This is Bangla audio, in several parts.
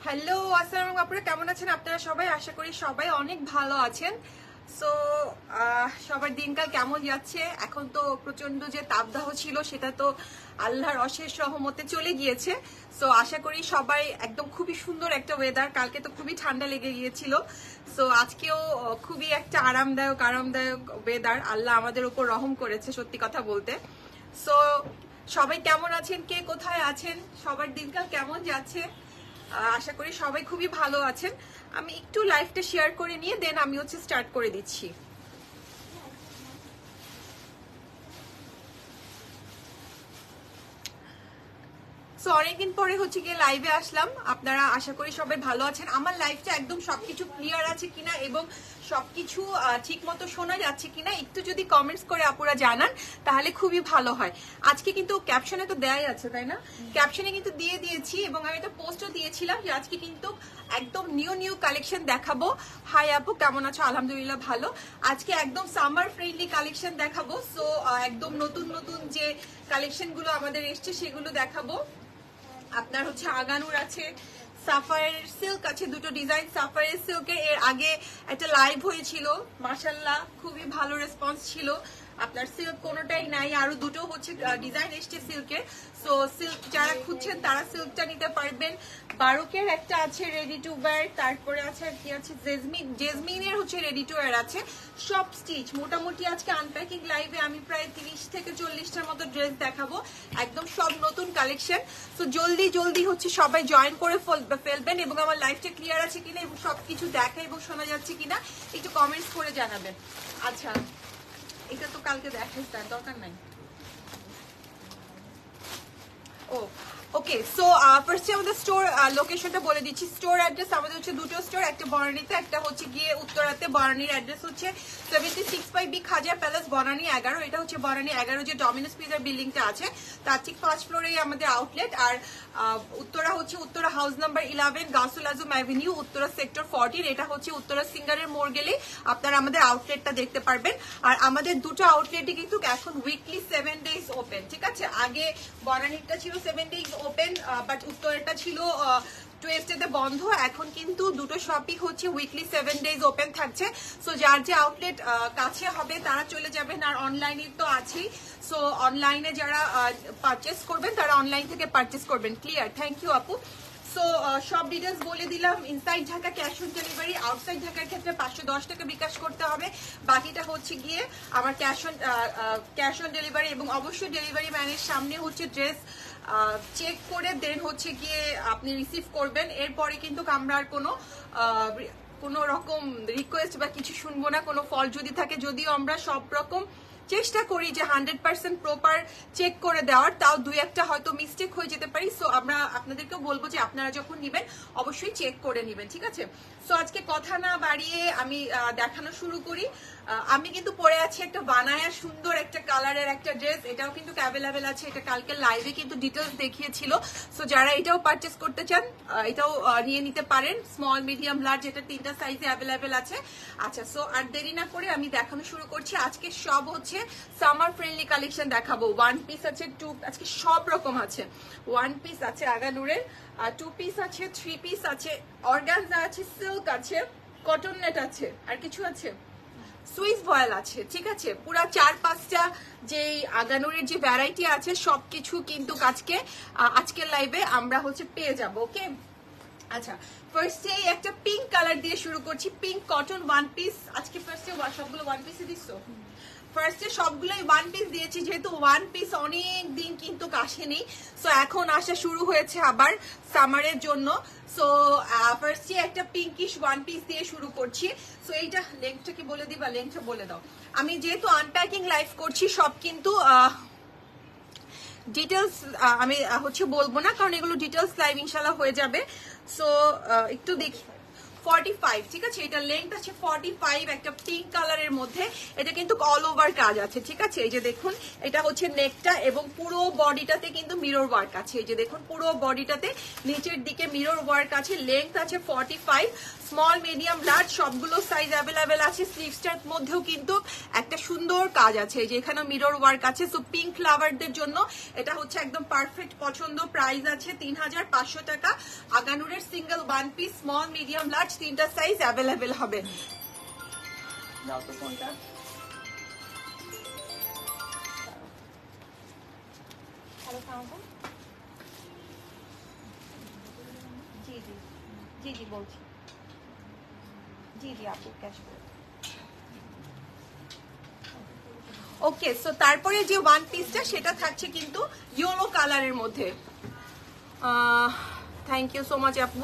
হ্যালো, আসসালামু আলাইকুম আপনারা কেমন আছেন? আপনারা সবাই আশা করি সবাই অনেক ভালো আছেন। সো সবার দিনকাল কেমন যাচ্ছে? এখন তো প্রচন্ড যে তাপদাহ ছিল সেটা তো আল্লাহর অশেষ রহমতে চলে গিয়েছে। সো আশা করি সবাই একদম খুবই সুন্দর একটা ওয়েদার। কালকে তো খুবই ঠান্ডা লেগে গিয়েছিল। সো আজকেও খুবই একটা আরামদায়ক ওয়েদার আল্লাহ আমাদের উপর রহম করেছে, সত্যি কথা বলতে। সো সবাই কেমন আছেন, কে কোথায় আছেন, সবার দিনকাল কেমন যাচ্ছে? আশা করি সবাই খুবই ভালো আছেন। আমি একটু লাইভটা শেয়ার করে নিয়ে দেন আমি স্টার্ট করে দিচ্ছি। সো অনেকদিন পরে গিয়ে লাইভে আসলাম। আপনারা আশা করি সবাই ভালো আছেন। আমার লাইভটা একদম সবকিছু ক্লিয়ার আছে কিনা এবং সবকিছু ঠিক মতো শোনা যাচ্ছে কিনা একটু যদি কমেন্টস করে আপুরা জানান তাহলে খুবই ভালো হয়। আজকে কিন্তু ক্যাপশনে তো দেয়াই আছে, তাই না? ক্যাপশনে কিন্তু দিয়ে দিয়েছি এবং আমি একটা পোস্টও দিয়েছিলাম যে আজকে কিন্তু একদম নিউ কালেকশন দেখাবো। হাই আপু, কেমন আছো? আলহামদুলিল্লাহ ভালো। আজকে একদম সামার ফ্রেন্ডলি কালেকশন দেখাবো। সো একদম নতুন যে কালেকশন গুলো আমাদের এসছে সেগুলো দেখাবো। আপনার আগানুর আছে, সাফায়ার সিল্ক আছে, দুটো ডিজাইন সাফায়ার সিল্কের। এর আগে একটা লাইভ হয়েছিল, মাশাআল্লাহ খুবই ভালো রেসপন্স ছিল। আপনার সিল্ক কোনোটাই নাই, আরো দুটো ডিজাইন এসছে সিল্কের। সো সিল্ক যারা খুঁজছেন তারা সিল্কটা নিতে পারবেন। বারোকের একটা আছে রেডি টু ওয়্যার, তারপরে আছে কি আছে জেসমিনের রেডি টু ওয়্যার আছে, সব স্টিচ। মোটামুটি আজকে আনপ্যাকিং লাইভে আমি প্রায় 30 থেকে 40টার মতো ড্রেস দেখাবো, একদম সব নতুন কালেকশন। সো জলদি সবাই জয়েন করে ফেলবেন এবং আমার লাইভটা ক্লিয়ার আছে কিনা এবং সবকিছু দেখা এবং শোনা যাচ্ছে কিনা একটু কমেন্টস করে জানাবেন। আচ্ছা, এটা তো কালকে দেখাই, তার দরকার নাই। ও ওকে, সো ফার্স্টে আমাদের স্টোর লোকেশনটা বলে দিচ্ছি। স্টোর অ্যাড্রেস আমাদের দুটো স্টোর, একটা বনানীতে, একটা গিয়ে উত্তরাতে। বনানীর অ্যাড্রেস 76/B খাজা প্যালেস, বনানী 11। এটা বনানী 11 যে ডমিনোস পিজার বিল্ডিংটা আছে তার ঠিক ফার্স্ট ফ্লোরেই আমাদের আউটলেট। আর উত্তরা উত্তরা হাউস নাম্বার 11, গাউসুল আজম অ্যাভিনিউ, উত্তরা সেক্টর 14। এটা উত্তরা সিঙ্গারের মোড় গেলে আপনারা আমাদের আউটলেটটা দেখতে পারবেন। আর আমাদের দুটো আউটলেটই কিন্তু এখন উইকলি 7 ডেজ ওপেন, ঠিক আছে? আগে বনানীটা ছিল 7 ডেজ ওপেন, বাট উত্তরটা ছিল টুয়েসডেতে বন্ধ। এখন কিন্তু দুটো শপই উইকলি 7 ডেজ ওপেন থাকছে। সো যার যে আউটলেট কাছে হবে তারা চলে যাবেন। আর অনলাইনে তো আছেই, সো অনলাইনে যারা পারচেস করবেন তারা অনলাইন থেকে পারচেস করবেন। ক্লিয়ার? থ্যাংক ইউ আপু। সো সব ডিটেলস বলে দিলাম। Inside Dhaka cash on delivery, outside ঢাকার ক্ষেত্রে 510 টাকা বিকাশ করতে হবে। বাকিটা গিয়ে আমার ক্যাশ অন ডেলিভারি। এবং অবশ্যই ডেলিভারি ম্যানের সামনে ড্রেস চেক করে দেন গিয়ে আপনি রিসিভ করবেন। এরপরে কিন্তু আমরা আর কোনো রকম রিকোয়েস্ট বা কিছু শুনবো না, কোনো ফল্ট যদি থাকে। যদিও আমরা সব রকম চেষ্টা করি যে 100% প্রপার চেক করে দেওয়ার, তাও দুই একটা হয়তো মিস্টেক হয়ে যেতে পারি। সো আমরা আপনাদেরকেও বলবো যে আপনারা যখন নিবেন অবশ্যই চেক করে নিবেন, ঠিক আছে? সো আজকে কথা না বাড়িয়ে আমি দেখানো শুরু করি। আমি কিন্তু পরে আছি একটা বানায়া সুন্দর একটা কালারের একটা ড্রেস। এটাও কিন্তু অ্যাভেলেবেল আছে, এটা কালকে লাইভে কিন্তু ডিটেলস দেখিয়েছিল। সো যারা এটাও পারচেস করতে চান এটাও নিয়ে নিতে পারেন। স্মল, মিডিয়াম, লার্জ, এটা 3টা সাইজে অ্যাভেলেবেল আছে। আচ্ছা, সো আর দেরি না করে আমি দেখানো শুরু করছি। আজকে সব সামার ফ্রেন্ডলি কালেকশন দেখাবো। 1 পিস আছে, আজকে সব রকম আছে। 1 পিস আছে আগানুরের, 2 পিস আছে, 3 পিস আছে, অর্গানজা আছে, সিল্ক আছে, কটন নেট আছে, আর কিছু আছে, সুইস ভয়েল আছে, ঠিক আছে? পুরা 4-5টা যে আগানুরের যে ভ্যারাইটি আছে সবকিছু কিন্তু আজকের লাইভে আমরা পেয়ে যাব। ওকে, আচ্ছা, ফার্স্টে একটা পিঙ্ক কালার দিয়ে শুরু করছি। Pink cotton 1 piece. আজকে ফার্স্টে সবগুলো 1 পিসে দিচ্ছো? ফার্স্টে সবগুলোই 1 পিস দিয়েছি, যেহেতু 1 পিস অনেক দিন কিন্তু আসেনি। সো এখন আসা শুরু হয়েছে আবার সামারের জন্য। সো ফার্স্টে একটা পিঙ্কিশ 1 পিস দিয়ে শুরু করছি। সো এইটা লেন্থটা কি বলে দিবা? লেন্থটা বলে দাও। আমি যেহেতু আনপ্যাকিং লাইভ করছি, সব কিন্তু ডিটেলস আমি বলবো না, কারণ এগুলো ডিটেলস লাইভ ইনশাল্লাহ হয়ে যাবে। সো একটু দেখি 45, ঠিক আছে। এটা লেন্থ আছে 45, একটা পিঙ্ক কালারের মধ্যে। এটা কিন্তু অল ওভার কাজ আছে, ঠিক আছে। এই যে দেখুন, এটা হচ্ছে নেকটা এবং পুরো বডিটাতে কিন্তু মিরর ওয়ার্ক আছে। এই যে দেখুন, পুরো বডিটাতে নিচের দিকে মিরর ওয়ার্ক আছে। লেন্থ আছে 45, স্মল মিডিয়াম লার্জ সবগুলো সাইজ অ্যাভেলেবেল আছে। স্লিভসটার মধ্যেও কিন্তু একটা সুন্দর কাজ আছে, এই যে এখানে মিরর ওয়ার্ক আছে। সো পিঙ্ক লাভারদের জন্য এটা হচ্ছে একদম পারফেক্ট পছন্দ। প্রাইস আছে 3500 টাকা। আগানুরের single one piece small medium large তিনটা সাইজ অ্যাভেলেবেল হবে। দাও তো কোনটা, জি জি জি জি বলছি, জি জি আপু ক্যাশ করে। ওকে, সো তারপরে যে ওয়ান পিসটা সেটা থাকছে কিন্তু ইয়েলো কালারের মধ্যে। থ্যাংক ইউ সো মাচ আপু।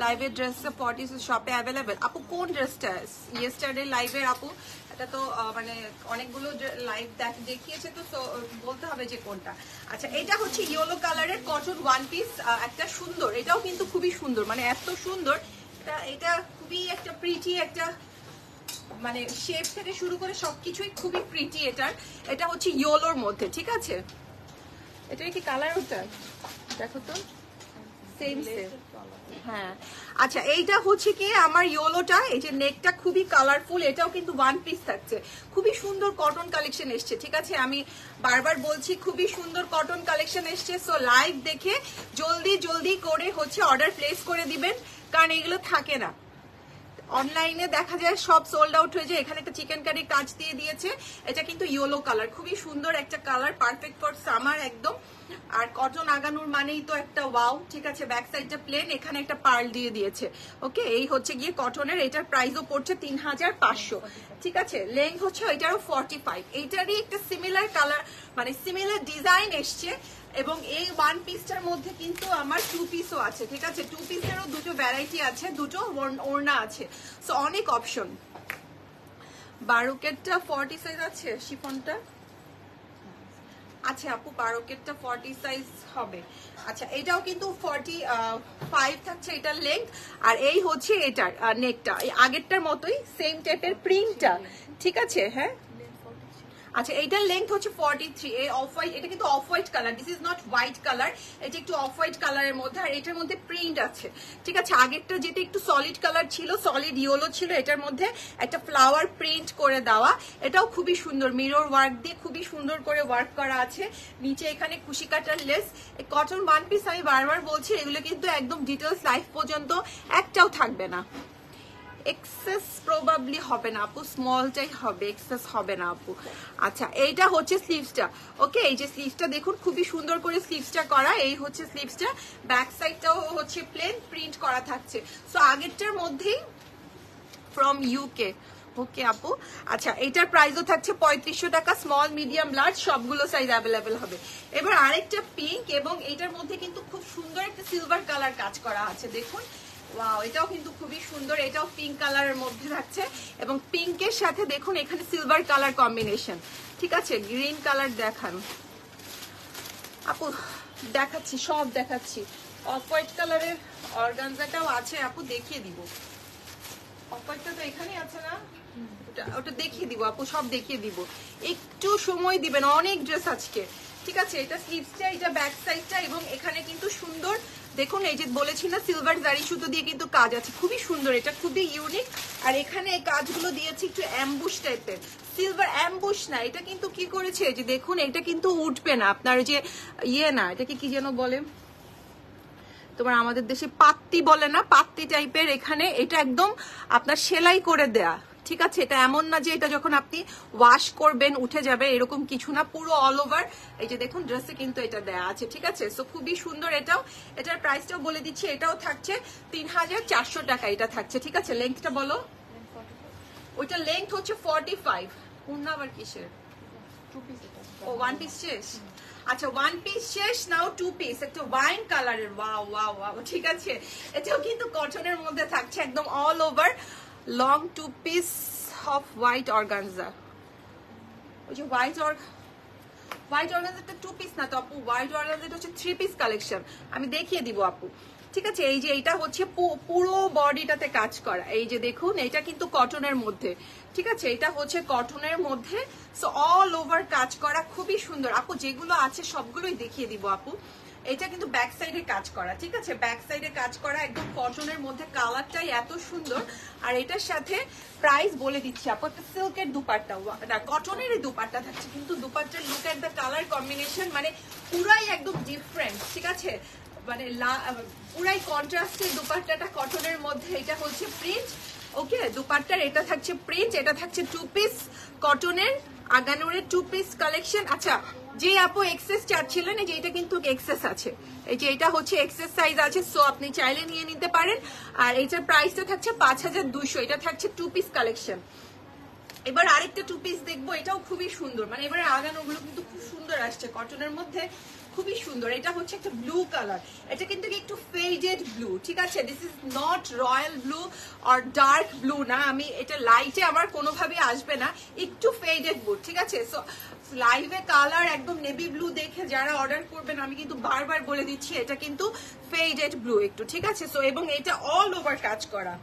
লাইভের ড্রেসটা 40 শপে অ্যাভেলেবেল। আপু কোন ড্রেসটা? ইয়েস্টারডে লাইভের আপু, এটা তো মানে অনেকগুলো লাইভ দেখিয়েছে, তো বলতে হবে যে কোনটা। আচ্ছা, এটা হচ্ছে ইয়েলো কালারের কটন ওয়ান পিস, একটা সুন্দর, এটাও কিন্তু খুবই সুন্দর, মানে এত সুন্দর। এটা খুবই একটা প্রিটি, একটা মানে শেপ থেকে শুরু করে সবকিছুই খুবই প্রিটি। এটা হচ্ছে ইয়েলোর মধ্যে, ঠিক আছে। এটা কি কালার? ওটা দেখো তো, সেম সেম। হ্যাঁ, আচ্ছা, এইটা হচ্ছে কি আমার ইয়েলোটা, এই যে নেকটা খুবই কালারফুল। এটাও কিন্তু ওয়ান পিস থাকছে, খুবই সুন্দর কটন কালেকশন এসছে, ঠিক আছে। আমি বারবার বলছি খুবই সুন্দর কটন কালেকশন এসছে। সো লাইভ দেখে জলদি জলদি করে হচ্ছে অর্ডার প্লেস করে দিবেন, কারণ এগুলো থাকে না। অনলাইনে দেখা যায় সব সোল্ড আউট হয়ে যায়। এখানে একটা চিকেন কারি কাজ দিয়ে দিয়েছে। এটা কিন্তু ইয়েলো কালার, খুবই সুন্দর একটা কালার, পারফেক্ট ফর সামার একদম। আর কটন আগানোর মানেই তো একটা ওয়াও, ঠিক আছে। ব্যাক সাইডটা প্লেন, এখানে একটা পার্ল দিয়ে দিয়েছে। ওকে, এই হচ্ছে গিয়ে কটনের। এটার প্রাইসও পড়ছে 3500, ঠিক আছে। লেন্থ হচ্ছে এটারও 45। এইটারই একটা সিমিলার কালার, মানে সিমিলার ডিজাইন এসছে। এবং এই ওয়ান পিসটার মধ্যে কিন্তু আমার টু পিসও আছে, ঠিক আছে। টু পিসেরও দুটো ভ্যারাইটি আছে, দুটো ওড়না আছে। সো অনেক অপশন। বারোকেটটা 40 সাইজ আছে, শিফনটা আচ্ছা আপু, বারোকেটটা 40 সাইজ হবে। আচ্ছা, এটাও কিন্তু 45 থাকছে এটার লেন্থ। আর এই হচ্ছে এটার নেকটা, এই আগেরটার মতোই সেম টাইপের প্রিন্টটা, ঠিক আছে। হ্যাঁ, আচ্ছা, এইটার লেন্থ হচ্ছে 43। এই অফ হোয়াইট, এটা কিন্তু off white colour, this is not white colour, এটা একটু অফ হোয়াইট কালারের মধ্যে। আর এটার মধ্যে প্রিন্ট আছে, ঠিক আছে। আগেরটা যেটা একটু সলিড কালার ছিল, সলিড ইয়েলো ছিল, এটার মধ্যে একটা ফ্লাওয়ার প্রিন্ট করে দেওয়া। এটাও খুবই সুন্দর, মিরর ওয়ার্ক দিয়ে খুবই সুন্দর করে ওয়ার্ক করা আছে। নিচে এখানে কুশি কাটার লেস। এই কটন ওয়ান পিস আমি বারবার বলছি, এগুলো কিন্তু একদম ডিটেলস লাইফ পর্যন্ত একটাও থাকবে না। এক্সেস প্রবাবলি হবে না আপু, স্মলটাই হবে, এক্সেস হবে না আপু। আচ্ছা, এইটা হচ্ছে স্লিভসটা। ওকে, এই যে স্লিভসটা দেখুন, খুবই সুন্দর করে স্লিভসটা করা। এই হচ্ছে স্লিভসটা, ব্যাক সাইডটাও হচ্ছে প্লেন প্রিন্ট করা থাকছে। সো আগেরটার মধ্যেই ফ্রম ইউকে। ওকে আপু, আচ্ছা, এটার প্রাইসও থাকছে 3500 টাকা। স্মল মিডিয়াম লার্জ সবগুলো সাইজ অ্যাভেলেবেল হবে। এবার আরেকটা পিঙ্ক, এবং এটার মধ্যে কিন্তু খুব সুন্দর একটা সিলভার কালার কাজ করা আছে, দেখুন। ওয়াও, এটাও কিন্তু খুবই সুন্দর। এটাও পিঙ্ক কালারের মধ্যে থাকছে, এবং পিঙ্কের সাথে দেখুন এখানে সিলভার কালার কম্বিনেশন, ঠিক আছে। গ্রিন কালার দেখান আপু, দেখাচ্ছি, সব দেখাচ্ছি। অফ হোয়াইট কালারের অর্গানজাটাও আছে আপু, দেখিয়ে দিব। অফ হোয়াইটটা তো এখানেই আছে না, ওটা দেখিয়ে দিব আপু, সব দেখিয়ে দিব। একটু সময় দিবেন, অনেক ড্রেস আজকে, ঠিক আছে। এটা স্লিভসটা, এটা ব্যাক সাইডটা, এবং এখানে কিন্তু সুন্দর দেখুন, এই যে বলেছি না সিলভার জারি সুতো দিয়ে কিন্তু কাজ আছে, খুবই সুন্দর, এটা খুবই ইউনিক। আর এখানে এই কাজগুলো দিয়েছি একটু অ্যাম্বুশ টাইপের, সিলভার অ্যাম্বুশ না, এটা কিন্তু কি করেছে, যে দেখুন এটা কিন্তু উঠবে না আপনার, যে ইয়ে না, এটাকে কি যেন বলে তোমার, আমাদের দেশে পাত্তি বলে না, পাত্তি টাইপের। এখানে এটা একদম আপনার সেলাই করে দেয়া, ঠিক আছে। এটা এমন না যে এটা যখন আপনি ওয়াশ করবেন উঠে যাবে, এরকম কিছু না, পুরো অল ওভার। এই যে দেখুন ড্রেসে কিন্তু এটা দেয়া আছে, ঠিক আছে। সো খুবই সুন্দর এটাও। এটার প্রাইসটাও বলে দিচ্ছি, এটাও থাকছে 3400 টাকা, এটা থাকছে, ঠিক আছে। লেন্থটা বলো, ওইটা লেন্থ হচ্ছে 45। পূর্ণ আবার কিসের? ও ওয়ান পিস শেষ, আচ্ছা ওয়ান পিস শেষ, নাও টু পিস, একটা ওয়াইন কালারের, ওয়াও ওয়াও ওয়াও, ঠিক আছে। এটাও কিন্তু কটনের মধ্যে থাকছে, একদম all over long two piece of white organza. ওই যে হোয়াইট অর্গানজাটা টু পিস না তো আপু, হোয়াইট অর্গানজাটা হচ্ছে থ্রি পিস কালেকশন, আমি দেখিয়ে দিব আপু, ঠিক আছে। এই যে এটা হচ্ছে পুরো বডিটাতে কাজ করা, এই যে দেখুন এটা কিন্তু কটনের মধ্যে, ঠিক আছে, এটা হচ্ছে কটনের মধ্যে। সো অল ওভার কাজ করা, খুবই সুন্দর আপু। যেগুলো আছে সবগুলোই দেখিয়ে দিব আপু। এটা কিন্তু ব্যাক সাইডে কাজ করা, ঠিক আছে, ব্যাক সাইডে কাজ করা একদম কটনের মধ্যে, কালারটাই এত সুন্দর। আর এটার সাথে প্রাইস বলে দিচ্ছি আপু, একটা সিল্কের দুপাট্টা, না কটনের দুপাট্টা থাকছে, কিন্তু দুপাট্টার look at the colour combination মানে পুরাই একদম ডিফারেন্ট, ঠিক আছে, মানে পুরাই কন্ট্রাস্টের দুপাট্টাটা কটনের মধ্যে। এটা হচ্ছে প্রিন্ট, ওকে, দুপাট্টার এটা থাকছে প্রিন্ট, এটা থাকছে 2 পিস কটনের আগানোরের 2 পিস কালেকশন। আচ্ছা, যে আপু এক্সেস চাচ্ছিলেন, এই যে এটা কিন্তু এক্সেস আছে, এই যে এটা হচ্ছে এক্সেস সাইজ আছে, সো আপনি চাইলে নিয়ে নিতে পারেন। আর এইটার প্রাইসটা থাকছে 5200, এটা থাকছে 2 পিস কালেকশন। এবার আরেকটা 2 পিস দেখবো, এটাও খুবই সুন্দর, মানে এবারে আগানোগুলো কিন্তু খুব সুন্দর আসছে কটনের মধ্যে, খুবই সুন্দর। এটা হচ্ছে একটা ব্লু কালার, এটা কিন্তু একটু ফেডেড ব্লু, ঠিক আছে, this is not royal blue আর ডার্ক ব্লু না, আমি এটা লাইটে আমার কোনোভাবে আসবে না, একটু ফেডেড ব্লু, ঠিক আছে। সো লাইভে কালার একদম নেভি ব্লু দেখে যারা অর্ডার করবেন, আমি কিন্তু বারবার বলে দিচ্ছি এটা কিন্তু ফেডেড ব্লু একটু, ঠিক আছে। সো এবং এটা অল ওভার কাজ করা,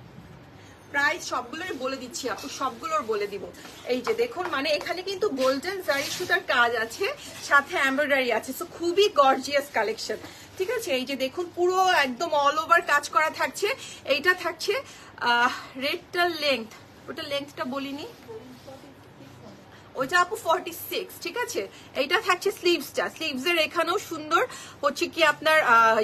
প্রাইস সবগুলোর বলে দিচ্ছি আপু, সবগুলোর বলে দিব। এই যে দেখুন, মানে এখানে কিন্তু গোল্ডেন জারি সুতার কাজ আছে, সাথে এমব্রয়ডারি আছে, সো খুবই গর্জিয়াস কালেকশন, ঠিক আছে। এই যে দেখুন পুরো একদম অল ওভার কাজ করা থাকছে। এইটা থাকছে রেডটার লেংথ, ওটা লেংথটা বলিনি, ওইটা আপু 46, ঠিক আছে। এইটা থাকছে স্লিভসটা, স্লিভস এর এখানেও সুন্দর হচ্ছে কি আপনার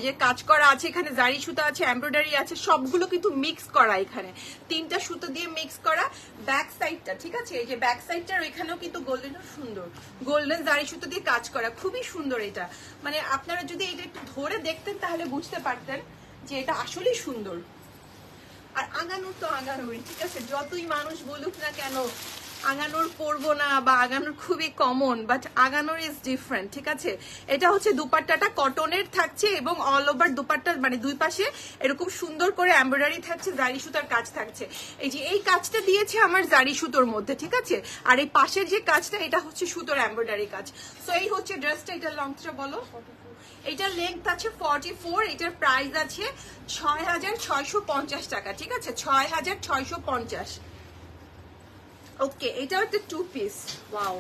যে কাজ করা আছে, এখানে জারি সুতা আছে, এমব্রয়ডারি আছে, সবগুলো কিন্তু মিক্স করা, এখানে 3টা সুতো দিয়ে মিক্স করা। ব্যাক সাইডটা, ঠিক আছে, এই যে ব্যাক সাইডটার এখানেও কিন্তু গোল্ডেন সুন্দর, গোল্ডেন জারি সুতো দিয়ে কাজ করা, খুবই সুন্দর এটা। মানে আপনারা যদি এটা একটু ধরে দেখতেন তাহলে বুঝতে পারতেন যে এটা আসলেই সুন্দর। আর আগানোর তো আগানোরই, ঠিক আছে, যতই মানুষ বলুক না কেন আগানোর পরবো না, বা আগানোর খুবই কমন, বাট আগানোর ইজ ডিফারেন্ট, ঠিক আছে। এটা হচ্ছে দুপাট্টাটা কটনের থাকছে এবং অল ওভার দুপাট্টার মানে দুই পাশে এরকম সুন্দর করে এমব্রয়ডারি থাকছে, জারি সুতার কাজ থাকছে। এই যে এই কাজটা দিয়েছে আমার জারি সুতোর মধ্যে, ঠিক আছে, আর এই পাশের যে কাজটা এটা হচ্ছে সুতোর এমব্রয়ডারি কাজ। সো এই হচ্ছে ড্রেসটা। এটার লংটা বলো। এটার লেন্থ আছে 44, এটার প্রাইস আছে 6650 টাকা, ঠিক আছে, 6650। ওকে, এটাও একটা 2 পিস, ওয়াও,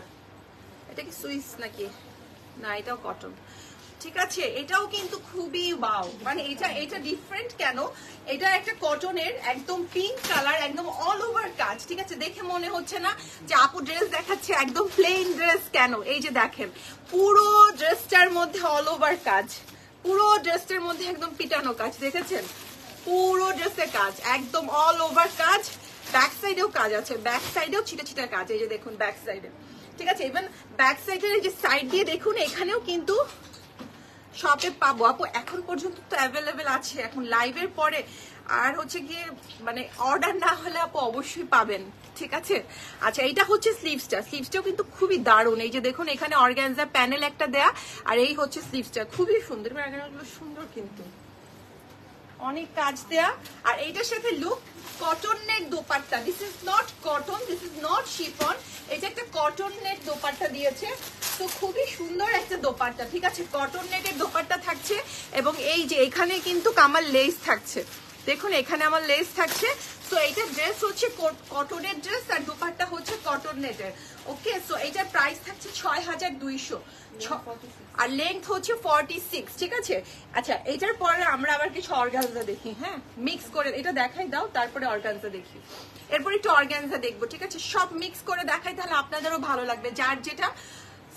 এটা কি সুইস নাকি, না এটাও কটন, ঠিক আছে। এটাও কিন্তু খুবই ওয়াও, মানে এটা ডিফারেন্ট কেন, এটা একটা কটনের একদম পিঙ্ক কালার, একদম অল ওভার কাজ, ঠিক আছে। দেখে মনে হচ্ছে না যে আপু ড্রেস দেখাচ্ছে একদম প্লেন ড্রেস, কেন, এই যে দেখেন পুরো ড্রেসটার মধ্যে অল ওভার কাজ, পুরো ড্রেসটার মধ্যে একদম পিটানো কাজ, দেখেছেন, পুরো ড্রেসের কাজ একদম অল ওভার কাজ। ব্যাক সাইডেও কাজ আছে, ব্যাক সাইডেও ছিটা ছিটা কাজ, এই যে দেখুন ব্যাক সাইডে, ঠিক আছে। ইভেন ব্যাক সাইডের এই যে সাইড দিয়ে দেখুন, এখানেও কিন্তু শপে পাবো আপু, এখন পর্যন্ত তো অ্যাভেলেবেল আছে, এখন লাইভের পরে আর হচ্ছে গিয়ে মানে অর্ডার না হলে আপু অবশ্যই পাবেন, ঠিক আছে। আচ্ছা, এটা হচ্ছে স্লিভসটা, স্লিভসটাও কিন্তু খুবই দারুণ, এই যে দেখুন এখানে অর্গানজা প্যানেল একটা দেয়া, আর এই হচ্ছে স্লিভসটা, খুবই সুন্দর, অর্গানজাগুলো সুন্দর কিন্তু অনেক কাজ দেয়া। আর এইটার সাথে look cotton net dupatta, this is not cotton, this is not chiffon, এটা একটা কটন নেট দোপাট্টা দিয়েছে, তো খুবই সুন্দর একটা দোপাট্টা, ঠিক আছে, কটন নেটের দোপাট্টা থাকছে। এবং এই যে এখানে কিন্তু আমার লেস থাকছে, দেখুন এখানে আমার লেস থাকছে। সো এইটা ড্রেস হচ্ছে কটনের ড্রেস, আর দোপাট্টা হচ্ছে কটন নেটের, ওকে। সো এইটার প্রাইস থাকছে 6200, আর লেন্থ হচ্ছে 46, ঠিক আছে। আচ্ছা, এটার পরে আমরা আবার কিছু অর্গানজা দেখি, হ্যাঁ মিক্স করে, এটা দেখাই দাও, তারপরে অর্গানজা দেখি, এরপর একটু অর্গানজা দেখবো, ঠিক আছে, সব মিক্স করে দেখাই, তাহলে আপনাদেরও ভালো লাগবে। যার যেটা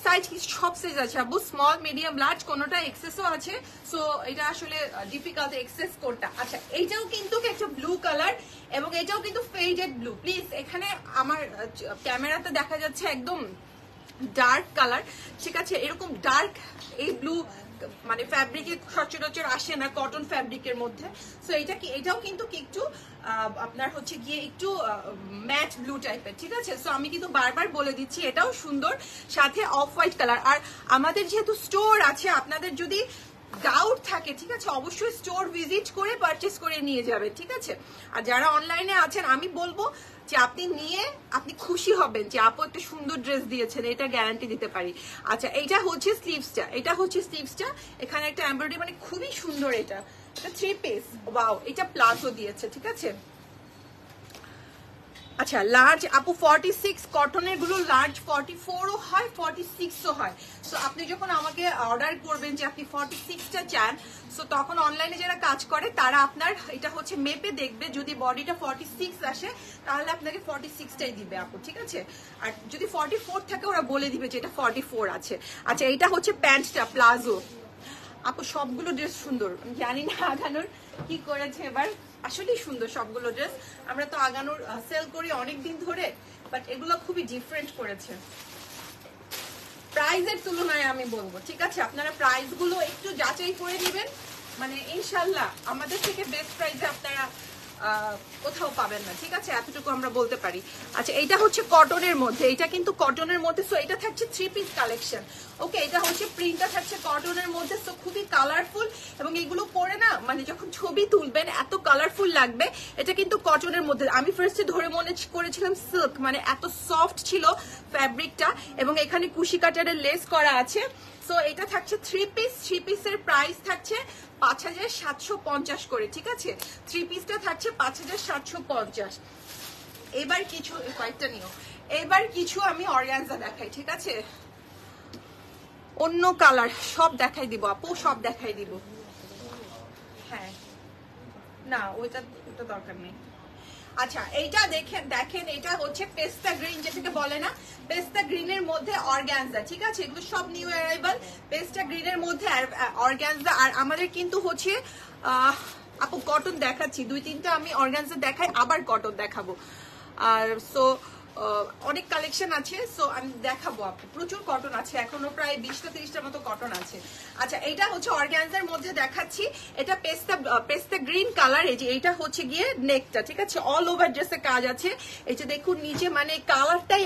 সাইজ, সব সাইজ আছে আপু, স্মল মিডিয়াম লার্জ, কোনোটা এক্সেসও আছে, সো এটা আসলে ডিফিকাল্ট এক্সেস কোনটা। আচ্ছা, এইটাও কিন্তু একটা ব্লু কালার, এবং এটাও কিন্তু ফেডেড ব্লু, প্লিজ এখানে আমার ক্যামেরাতে দেখা যাচ্ছে একদম ডার্ক কালার, ঠিক আছে, এরকম ডার্ক এই ব্লু মানে ফ্যাব্রিকে সচরাচর আসে না কটন ফ্যাব্রিকের মধ্যে। সো এটা কি, এটাও কিন্তু একটু আপনার হচ্ছে গিয়ে একটু ম্যাট ব্লু টাইপের, ঠিক আছে। সো আমি কিন্তু বারবার বলে দিচ্ছি এটাও সুন্দর, সাথে অফ হোয়াইট কালার। আর আমাদের যেহেতু স্টোর আছে, আপনাদের যদি ডাউট থাকে, ঠিক আছে, অবশ্যই স্টোর ভিজিট করে পারচেস করে নিয়ে যাবে, ঠিক আছে। আর যারা অনলাইনে আছেন, আমি বলবো যে আপনি নিয়ে আপনি খুশি হবেন যে আপু একটা সুন্দর ড্রেস দিয়েছেন, এটা গ্যারান্টি দিতে পারি। আচ্ছা, এইটা হচ্ছে স্লিভসটা, এটা হচ্ছে স্লিভসটা, এখানে একটা এমব্রয়ডারি, মানে খুবই সুন্দর এটা, এটা 3 পিস। ওয়াও, এটা প্লাজো দিয়েছে, ঠিক আছে। আচ্ছা, লার্জ আপু 46 কটনের গুলো লার্জ 44ও হয় 46ও হয়। সো আপনি যখন আমাকে অর্ডার করবেন যে আপনি 46টা চান, সো তখন অনলাইনে যারা কাজ করে তারা আপনার এটা হচ্ছে মেপে দেখবে, যদি বডিটা 46 আসে তাহলে আপনাকে 46টাই দিবে আপু, ঠিক আছে। আর যদি 44 থাকে ওরা বলে দিবে যে এটা 44 আছে। আচ্ছা, এটা হচ্ছে প্যান্টটা প্লাজো। আপু সবগুলো ড্রেস সুন্দর, আমি জানি না আগানোর কি করেছে এবার, আসলেই সুন্দর সবগুলো ড্রেস। আমরা তো আগানোর সেল করি অনেকদিন ধরে, বাট এগুলো খুবই ডিফারেন্ট করেছে প্রাইজের তুলনায় আমি বলবো, ঠিক আছে। আপনারা প্রাইস গুলো একটু যাচাই করে নেবেন, মানে ইনশাল্লাহ আমাদের থেকে বেস্ট প্রাইসে আপনারা কোথাও পাবেন না, ঠিক আছে, এতটুকু আমরা বলতে পারি। আচ্ছা, এটা হচ্ছে কটনের মধ্যে, এটা কিন্তু কটনের মধ্যে, সো এটা থাকছে 3 পিস কালেকশন। ওকে, এটা হচ্ছে প্রিন্টটা থাকছে কটনের মধ্যে, সো খুবই কালারফুল, এবং এগুলো পরে না মানে যখন ছবি তুলবেন এত কালারফুল লাগবে। এটা কিন্তু কটনের মধ্যে, আমি ফার্স্টে ধরে মনে করেছিলাম সিল্ক, মানে এত সফট ছিল ফ্যাব্রিকটা, এবং এখানে কুশি কাটারের লেস করা আছে। সো এটা থাকছে 3 পিস, 3 পিসের প্রাইস থাকছে 5750 করে, ঠিক আছে। 3 পিসটা থাকছে 5750। এবার কিছু কয়েকটা নিও, এবার কিছু আমি অর্গানজা দেখাই, ঠিক আছে। অন্য কালার সব দেখাই দিব আপু, সব দেখাই দিব। হ্যাঁ, না ওটা দরকার নেই। আচ্ছা, এইটা দেখেন এটা হচ্ছে পেস্তা গ্রিন, যেটাকে বলে না পেস্তা গ্রিনের মধ্যে অর্গানজা, ঠিক আছে। এগুলো সব নিউ অ্যারাইভাল, পেস্তা গ্রিনের মধ্যে অর্গানজা। আর আমাদের কিন্তু হচ্ছে আপু কটন দেখাচ্ছি, 2-3টা আমি অর্গানজা দেখাই, আবার কটন দেখাবো। আর সো অনেক কালেকশন আছে, সো আমি দেখাবো আপু, প্রচুর কটন আছে এখনো, প্রায় 20-30টার মতো কটন আছে। আচ্ছা, এটা হচ্ছে অর্গানজার মধ্যে দেখাচ্ছি, এটা পেস্তা গ্রিন কালার। এই যে এটা হচ্ছে গিয়ে নেকটা, ঠিক আছে, অল ওভার ড্রেসে কাজ আছে। এই যে দেখুন নিচে, মানে কালারটাই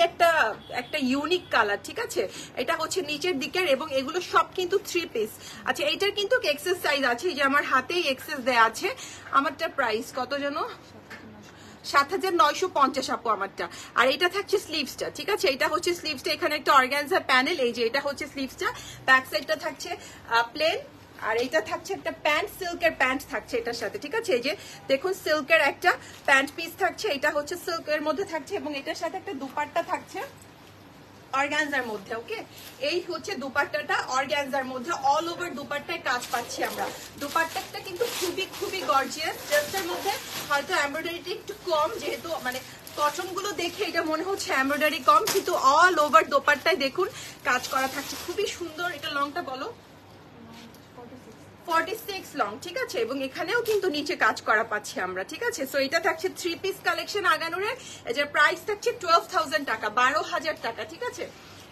একটা ইউনিক কালার, ঠিক আছে। এটা হচ্ছে নিচের দিকের, এবং এগুলো সব কিন্তু 3 পিস। আচ্ছা, এইটার কিন্তু এক্সেস সাইজ আছে, এই যে আমার হাতেই এক্সেস দেয়া আছে। আমারটা প্রাইস কত যেন 7950 আপু আমারটা। আর এটা থাকছে স্লিভসটা, ঠিক আছে, এটা হচ্ছে স্লিভসটা, এখানে একটা অর্গানজা প্যানেল, এই যে এটা হচ্ছে স্লিভসটা, ব্যাক সাইডটা থাকছে প্লেন, আর এটা থাকছে একটা প্যান্ট, সিল্কের প্যান্ট থাকছে এটার সাথে, ঠিক আছে। এই যে দেখুন সিল্কের একটা প্যান্ট পিস থাকছে, এটা হচ্ছে সিল্কের মধ্যে থাকছে, এবং এটার সাথে একটা দুপাট্টা থাকছে অর্গানজার মধ্যে। ওকে, এই হচ্ছে দুপাট্টাটা অর্গানজার মধ্যে, অল ওভার দুপাট্টায় কাজ পাচ্ছি আমরা। দুপাট্টাটা কিন্তু খুবই গর্জিয়াস, ড্রেসটার মধ্যে হয়তো এমব্রয়ডারিটা একটু কম, যেহেতু মানে কটন গুলো দেখে এটা মনে হচ্ছে এমব্রয়ডারি কম, কিন্তু অল ওভার দোপাট্টায় দেখুন কাজ করা থাকছে, খুবই সুন্দর। এটা লংটা বলো, 46 লং, ঠিক আছে, এবং এখানেও কিন্তু নিচে কাজ করা পাচ্ছি আমরা, ঠিক আছে। সো এটা থাকছে 3 পিস কালেকশন আগানোরের, এটার প্রাইস থাকছে 12,000 টাকা, 12,000 টাকা, ঠিক আছে।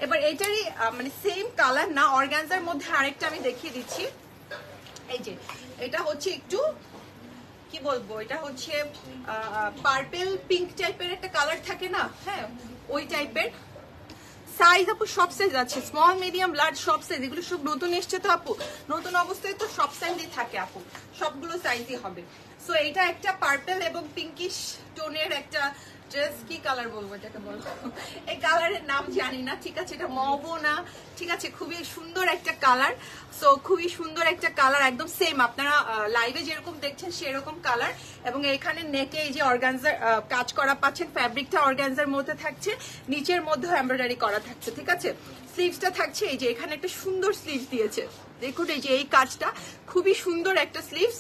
এবার এটারই মানে সেম কালার না, অর্গানজার মধ্যে আরেকটা আমি দেখিয়ে দিচ্ছি। এই যে এটা হচ্ছে একটু কি বলবো, এটা হচ্ছে পার্পল পিঙ্ক টাইপের একটা কালার থাকে না, হ্যাঁ ওই টাইপের। সাইজ আপু সব সাইজ আছে, স্মল মিডিয়াম লার্জ সব সাইজ, এগুলো সব নতুন এসছে তো আপু, নতুন অবস্থায় তো সব সাইজই থাকে আপু, সবগুলো সাইজই হবে। সো এটা একটা পার্পল এবং পিঙ্কিশ টোনের একটা ড্রেস, কি কালার বলবো এটাকে বলবো, এই কালারের নাম জানি না, ঠিক আছে, এটা মবো না, ঠিক আছে, খুবই সুন্দর একটা কালার। সো খুবই সুন্দর একটা কালার, একদম সেম আপনারা লাইভে যেরকম দেখছেন সেরকম কালার, এবং এখানে নেকে এই যে অর্গানজার কাজ করা পাচ্ছেন, ফ্যাব্রিকটা অর্গানজার মধ্যে থাকছে, নিচের মধ্যে এমব্রয়ডারি করা থাকছে, ঠিক আছে। স্লিভসটা থাকছে এই যে এখানে একটা সুন্দর স্লিভস দিয়েছে, দেখুন এই যে এই কাজটা খুবই সুন্দর একটা স্লিভস।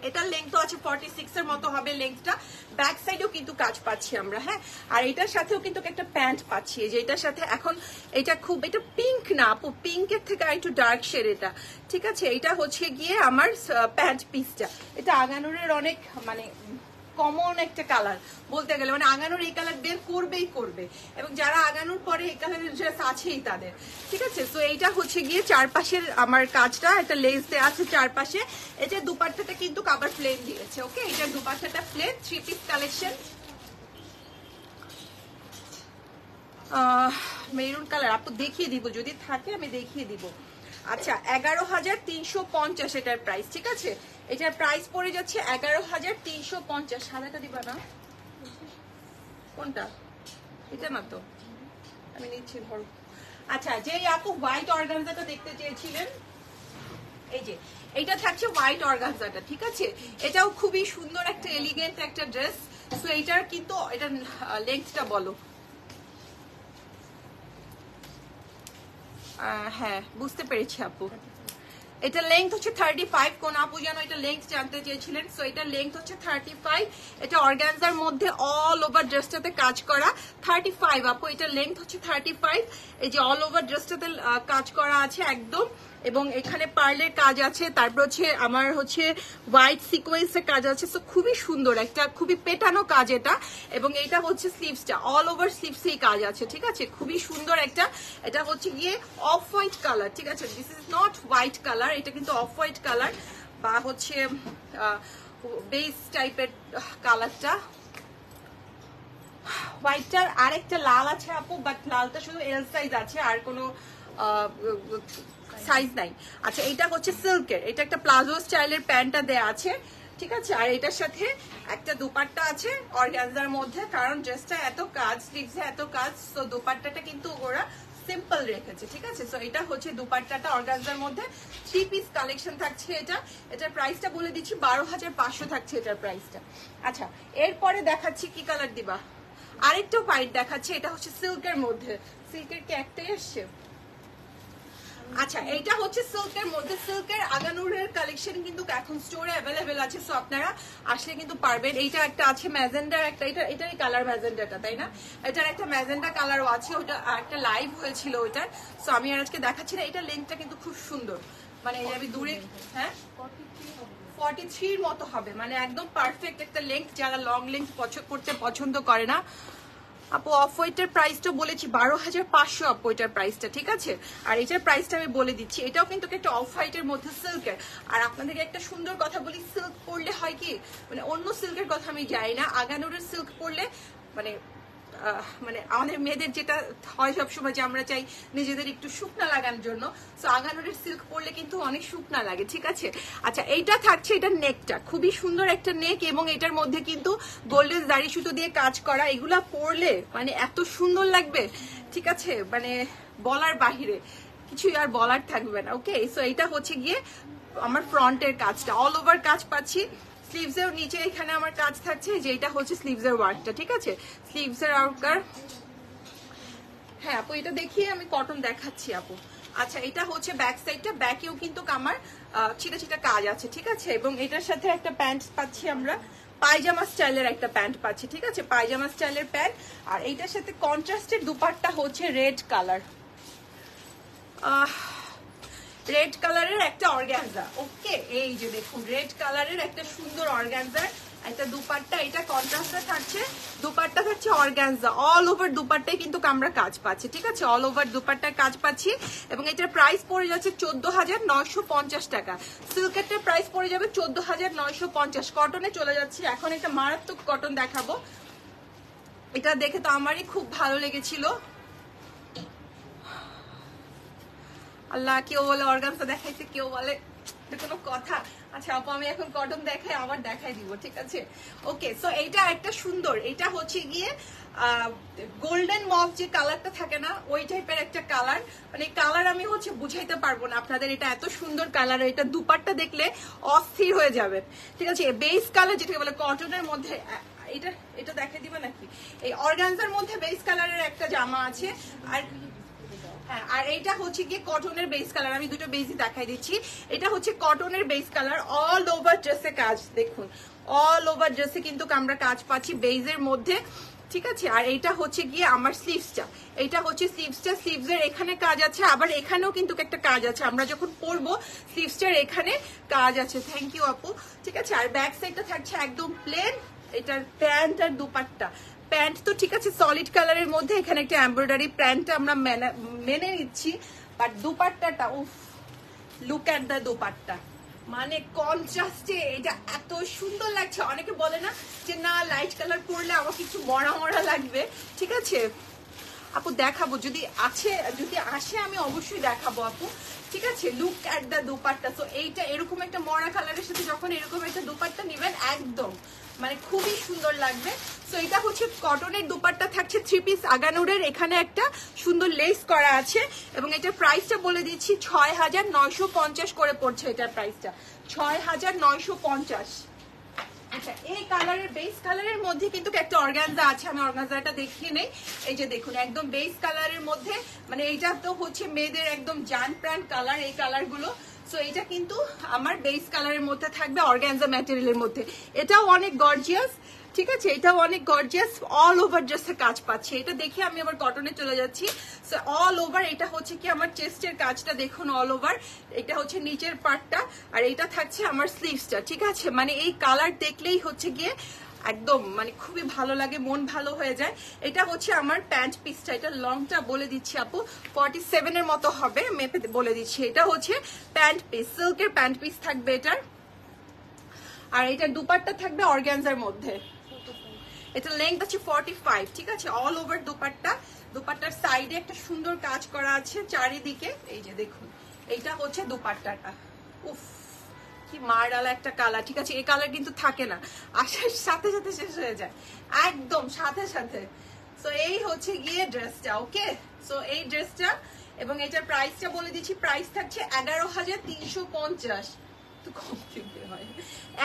এটার লেংথ আছে 46 এর মতো হবে লেংথটা, ব্যাক সাইডেও কিন্তু কাজ পাচ্ছি আমরা, হ্যাঁ। আর এটার সাথেও কিন্তু একটা প্যান্ট পাচ্ছি, যে এটার সাথে এখন এটা খুব, এটা পিঙ্ক না আপু, পিঙ্কের থেকে একটু ডার্ক শেড এটা, ঠিক আছে। এটা হচ্ছে গিয়ে আমার প্যান্ট পিসটা, এটা আগানোরের অনেক মানে কমন একটা কালার বলতে গেলে, মানে আগানোর এই কালার বের করবে, এবং যারা আগানোর পরে এই কালারের ড্রেস আছেই তাদের, ঠিক আছে। তো এইটা হচ্ছে গিয়ে চারপাশের আমার কাজটা একটা লেস দেওয়া আছে চারপাশে, এই যে দুপাট্টাটা কিন্তু আবার প্লেন দিয়েছে। ওকে, এটা দুপাট্টাটা plain, 3 piece collection, maroon colour আপু দেখিয়ে দিব, যদি থাকে আমি দেখিয়ে দিব। আচ্ছা, 11,350 এটার প্রাইস, ঠিক আছে, এটার প্রাইস পড়ে যাচ্ছে 11,350। সাদাটা দিবা না, কোনটা, এটা না তো, আমি নিচ্ছি ধরো। আচ্ছা, যে আপু হোয়াইট অর্গানজাটা দেখতে চেয়েছিলেন, এই যে এটা থাকছে হোয়াইট অর্গানজাটা, ঠিক আছে? এটাও খুবই সুন্দর একটা এলিগেন্ট একটা ড্রেস। সো এইটার কিন্তু এটা লেন্থটা বলো। হ্যাঁ বুঝতে পেরেছি আপু, এটা লেংথ হচ্ছে 35। কোন আপু যেন এটা লেংথ জানতে চেয়েছিলেন। সো এটা লেংথ হচ্ছে 35। এটা অর্গানজার মধ্যে অল ওভার ড্রেসটাতে কাজ করা। 35 আপু, এটা লেংথ হচ্ছে 35। এই যে অল ওভার ড্রেসটাতে কাজ করা আছে একদম, এবং এখানে পার্লের কাজ আছে, তারপর হচ্ছে আমার হচ্ছে হোয়াইট সিকোয়েন্সের কাজ আছে। সো খুবই সুন্দর একটা, খুবই পেটানো কাজ এটা। এবং এটা হচ্ছে স্লিভসটা, অল ওভার স্লিভসেই কাজ আছে, ঠিক আছে? খুবই সুন্দর একটা, এটা হচ্ছে গিয়ে অফ হোয়াইট কালার, ঠিক আছে? This is not white colour, এটা কিন্তু অফ হোয়াইট কালার বা হচ্ছে বেস টাইপের কালারটা। হোয়াইটটার আরেকটা লাল আছে আপু, বাট লালটা শুধু এল সাইজ আছে, আর কোনো সাইজ নাই। আচ্ছা এটা হচ্ছে সিল্কের, এটা একটা প্লাজো স্টাইলের প্যান্টটা দেয়া আছে, ঠিক আছে? আর এটার সাথে একটা দুপাট্টা আছে অর্গানজার মধ্যে, কারণ ড্রেসটা এত কাজ, স্লিভসে এত কাজ, তো দুপাট্টাটা কিন্তু ওরা সিম্পল রেখেছে, ঠিক আছে? সো এটা হচ্ছে দুপাট্টাটা অর্গানজার মধ্যে 3 পিস কালেকশন থাকছে এটা। এটার প্রাইসটা বলে দিচ্ছি 12,500 থাকছে এটার প্রাইসটা। আচ্ছা এরপরে দেখাচ্ছি কি কালার দিবা, আরেকটা হোয়াইট দেখাচ্ছে, এটা হচ্ছে সিল্কের মধ্যে। সিল্কের কি একটাই আসছে? আচ্ছা এইটা হচ্ছে সিল্কের মধ্যে, সিল্কের আগানুরের কালেকশন কিন্তু এখন স্টোরে অ্যাভেলেবেল আছে। সো আপনারা আসলে কিন্তু পারবেন। এইটা একটা আছে ম্যাজেন্ডার একটা, এটারই কালার ম্যাজেন্ডাটা, তাই না? এটার একটা ম্যাজেন্ডা কালারও আছে, ওটা একটা লাইভ হয়েছিল ওইটার। সো আমি আর আজকে দেখাচ্ছি না। এটা লেন্থটা কিন্তু খুব সুন্দর, মানে আমি দূরে, হ্যাঁ 43 মতো হবে, মানে একদম পারফেক্ট একটা লেন্থ। যারা লং লেন্থ করতে পছন্দ করে না আপু, অফ হোয়াইটের প্রাইসটা বলেছি 12,500 আপু এটার প্রাইসটা, ঠিক আছে? আর এটার প্রাইসটা আমি বলে দিচ্ছি, এটাও কিন্তু একটা অফ হোয়াইটের মধ্যে সিল্কের। আর আপনাদেরকে একটা সুন্দর কথা বলি, সিল্ক পরলে হয় কি, মানে অন্য সিল্কের কথা আমি জানি না, আগানুরের সিল্ক পরলে মানে আমাদের মেয়েদের যেটা হয় সবসময় যে আমরা চাই নিজেদের একটু শুকনা লাগানোর জন্য, সো আগানুরের সিল্ক পরলে কিন্তু অনেক শুকনা লাগে, ঠিক আছে? আচ্ছা এইটা থাকছে, এটার নেকটা খুবই সুন্দর একটা নেক, এবং এটার মধ্যে কিন্তু গোল্ডেন জারি সুতো দিয়ে কাজ করা। এগুলা পরলে মানে এত সুন্দর লাগবে, ঠিক আছে? মানে বলার বাহিরে কিছুই আর বলার থাকবে না। ওকে, সো এইটা হচ্ছে গিয়ে আমার ফ্রন্টের কাজটা, অল ওভার কাজ পাচ্ছি। স্লিভসের নিচে এখানে আমার কাজ থাকছে, যে এটা হচ্ছে স্লিভসের ওয়ার্কটা, ঠিক আছে? স্লিভসের আউটকার, হ্যাঁ আপু এটা দেখিয়ে আমি কটন দেখাচ্ছি আপু। আচ্ছা এটা হচ্ছে ব্যাক সাইডটা, ব্যাকেও কিন্তু আমার ছিটা ছিটা কাজ আছে, ঠিক আছে? এবং এটার সাথে একটা প্যান্ট পাচ্ছি আমরা, পায়জামা স্টাইলের একটা প্যান্ট পাচ্ছি, ঠিক আছে? পায়জামা স্টাইলের প্যান্ট। আর এইটার সাথে কন্ট্রাস্টের দুপাট্টা হচ্ছে রেড কালার, রেড কালারের একটা অর্গানজা। ওকে, এই যে দেখুন রেড কালারের একটা সুন্দর অর্গানজার একটা দুপাট্টা, এটা কন্ট্রাস্টে থাকছে, দুপাট্টা থাকছে অর্গানজা, অল ওভার দুপাট্টায় কিন্তু আমরা কাজ পাচ্ছি, ঠিক আছে? অল ওভার দুপাট্টায় কাজ পাচ্ছি। এবং এটার প্রাইস পড়ে যাচ্ছে 14,950 টাকা। সিল্কেরটার প্রাইস পড়ে যাবে 14,950। কটনে চলে যাচ্ছে এখন, একটা মারাত্মক কটন দেখাবো। এটা দেখে তো আমারই খুব ভালো লেগেছিল। আল্লাহ, কেউ বলে অর্গানজা দেখাইছে, কেউ বলে কোনো কথা। আচ্ছা আপু আমি এখন কটন দেখাই, আবার দেখাই দিব, ঠিক আছে? ওকে, সো এইটা একটা সুন্দর, এটা হচ্ছে গিয়ে গোল্ডেন মফ যে কালারটা থাকে না, ওই টাইপের একটা কালার। মানে কালার আমি হচ্ছে বুঝাইতে পারবো না আপনাদের, এটা এত সুন্দর কালার। এটা দুপাট্টা দেখলে অস্থির হয়ে যাবে, ঠিক আছে? বেস কালার যেটাকে বলে কটনের মধ্যে, এটা এটা দেখাই দিবে নাকি? এই অর্গানজার মধ্যে বেস কালারের একটা জামা আছে। আর হ্যাঁ, আর এটা হচ্ছে গিয়ে কটনের বেস কালার, আমি দুটো বেসই দেখাই দিচ্ছি। এটা হচ্ছে কটনের বেস কালার, অল ওভার ড্রেসে কাজ, দেখুন অল ওভার ড্রেসে কিন্তু আমরা কাজ পাচ্ছি বেজের মধ্যে, ঠিক আছে? আর এইটা হচ্ছে গিয়ে আমার স্লিভসটা, এইটা হচ্ছে স্লিভসটা, স্লিভসের এখানে কাজ আছে, আবার এখানেও কিন্তু একটা কাজ আছে, আমরা যখন পরবো স্লিভসটার এখানে কাজ আছে। থ্যাংক ইউ আপু, ঠিক আছে? আর ব্যাক সাইডটা থাকছে একদম প্লেন, এটার প্যান্ট আর দুপাট্টা। প্যান্ট তো ঠিক আছে সলিড কালারের মধ্যে, এখানে একটা এমব্রয়ডারি প্যান্ট আমরা মেনে নিচ্ছি, বাট দুপাট্টাটা উফ, লুক অ্যাট দ্য দুপাট্টা, মানে কন্ট্রাস্টে এটা এত সুন্দর লাগছে। অনেকে বলে না যে না লাইট কালার পরলে আমার কিছু মরা মরা লাগবে, ঠিক আছে আপু? দেখাবো যদি আসে আমি অবশ্যই দেখাবো আপু, ঠিক আছে? Look at the dupatta. তো এইটা এরকম একটা মরা কালারের সাথে যখন এরকম একটা দুপাট্টা নিবেন, একদম মানে খুবই সুন্দর লাগবে। সো এটা হচ্ছে কটনের দুপাট্টা থাকছে 3 পিস আগানুরের, এখানে একটা সুন্দর লেস করা আছে এবং এটার প্রাইসটা বলে দিচ্ছি 6950 করে পড়ছে। এটার প্রাইসটা 6950। আচ্ছা, এই কালারের বেস কালারের মধ্যে কিন্তু একটা অর্গানজা আছে, আমি অর্গানজাটা দেখিয়ে নেই। এই যে দেখুন একদম বেস কালারের মধ্যে, মানে এইটা তো হচ্ছে মেয়েদের একদম জান প্রাণ কালার, এই কালারগুলো। সো এটা কিন্তু আমার বেস কালারের মধ্যে থাকবে অর্গানজা ম্যাটেরিয়ালের মধ্যে। এটাও অনেক গর্জিয়াস, ঠিক আছে, এটাও অনেক গর্জিয়াস, অল ওভার ড্রেসের কাজ পাচ্ছে। এটা দেখে আমি আবার কটনে চলে যাচ্ছি। সো অল ওভার এটা হচ্ছে কি আমার চেস্টের কাজটা দেখুন, অল ওভার এটা হচ্ছে নিচের পার্টটা, আর এটা থাকছে আমার স্লিভসটা, ঠিক আছে। মানে এই কালার দেখলেই হচ্ছে গিয়ে একদম মানে খুবই ভালো লাগে, মন ভালো হয়ে যায়। এটা হচ্ছে আমার প্যান্ট পিসটা, এটা লংটা বলে দিচ্ছি আপু 47 এর মতো হবে, মেপে বলে দিচ্ছি। এটা হচ্ছে প্যান্ট পিস, সিল্কের প্যান্ট পিস থাকবে এটার, আর এটার দুপাট্টা থাকবে অর্গানজার মধ্যে। এটা লেন্থ আছে 45, ঠিক আছে, অল ওভার দুপাট্টা। দুপাট্টার সাইডে একটা সুন্দর কাজ করা আছে চারিদিকে, এই যে দেখুন এইটা হচ্ছে দুপাট্টাটা। উফ কি মারডালা একটা কালার, ঠিক আছে, এই কালার কিন্তু থাকে না, আসার সাথে সাথে শেষ হয়ে যায় একদম সাথে সাথে। সো এই হচ্ছে গিয়ে ড্রেসটা, ওকে। সো এই ড্রেসটা এবং এটার প্রাইসটা বলে দিচ্ছি, প্রাইস থাকছে 11350।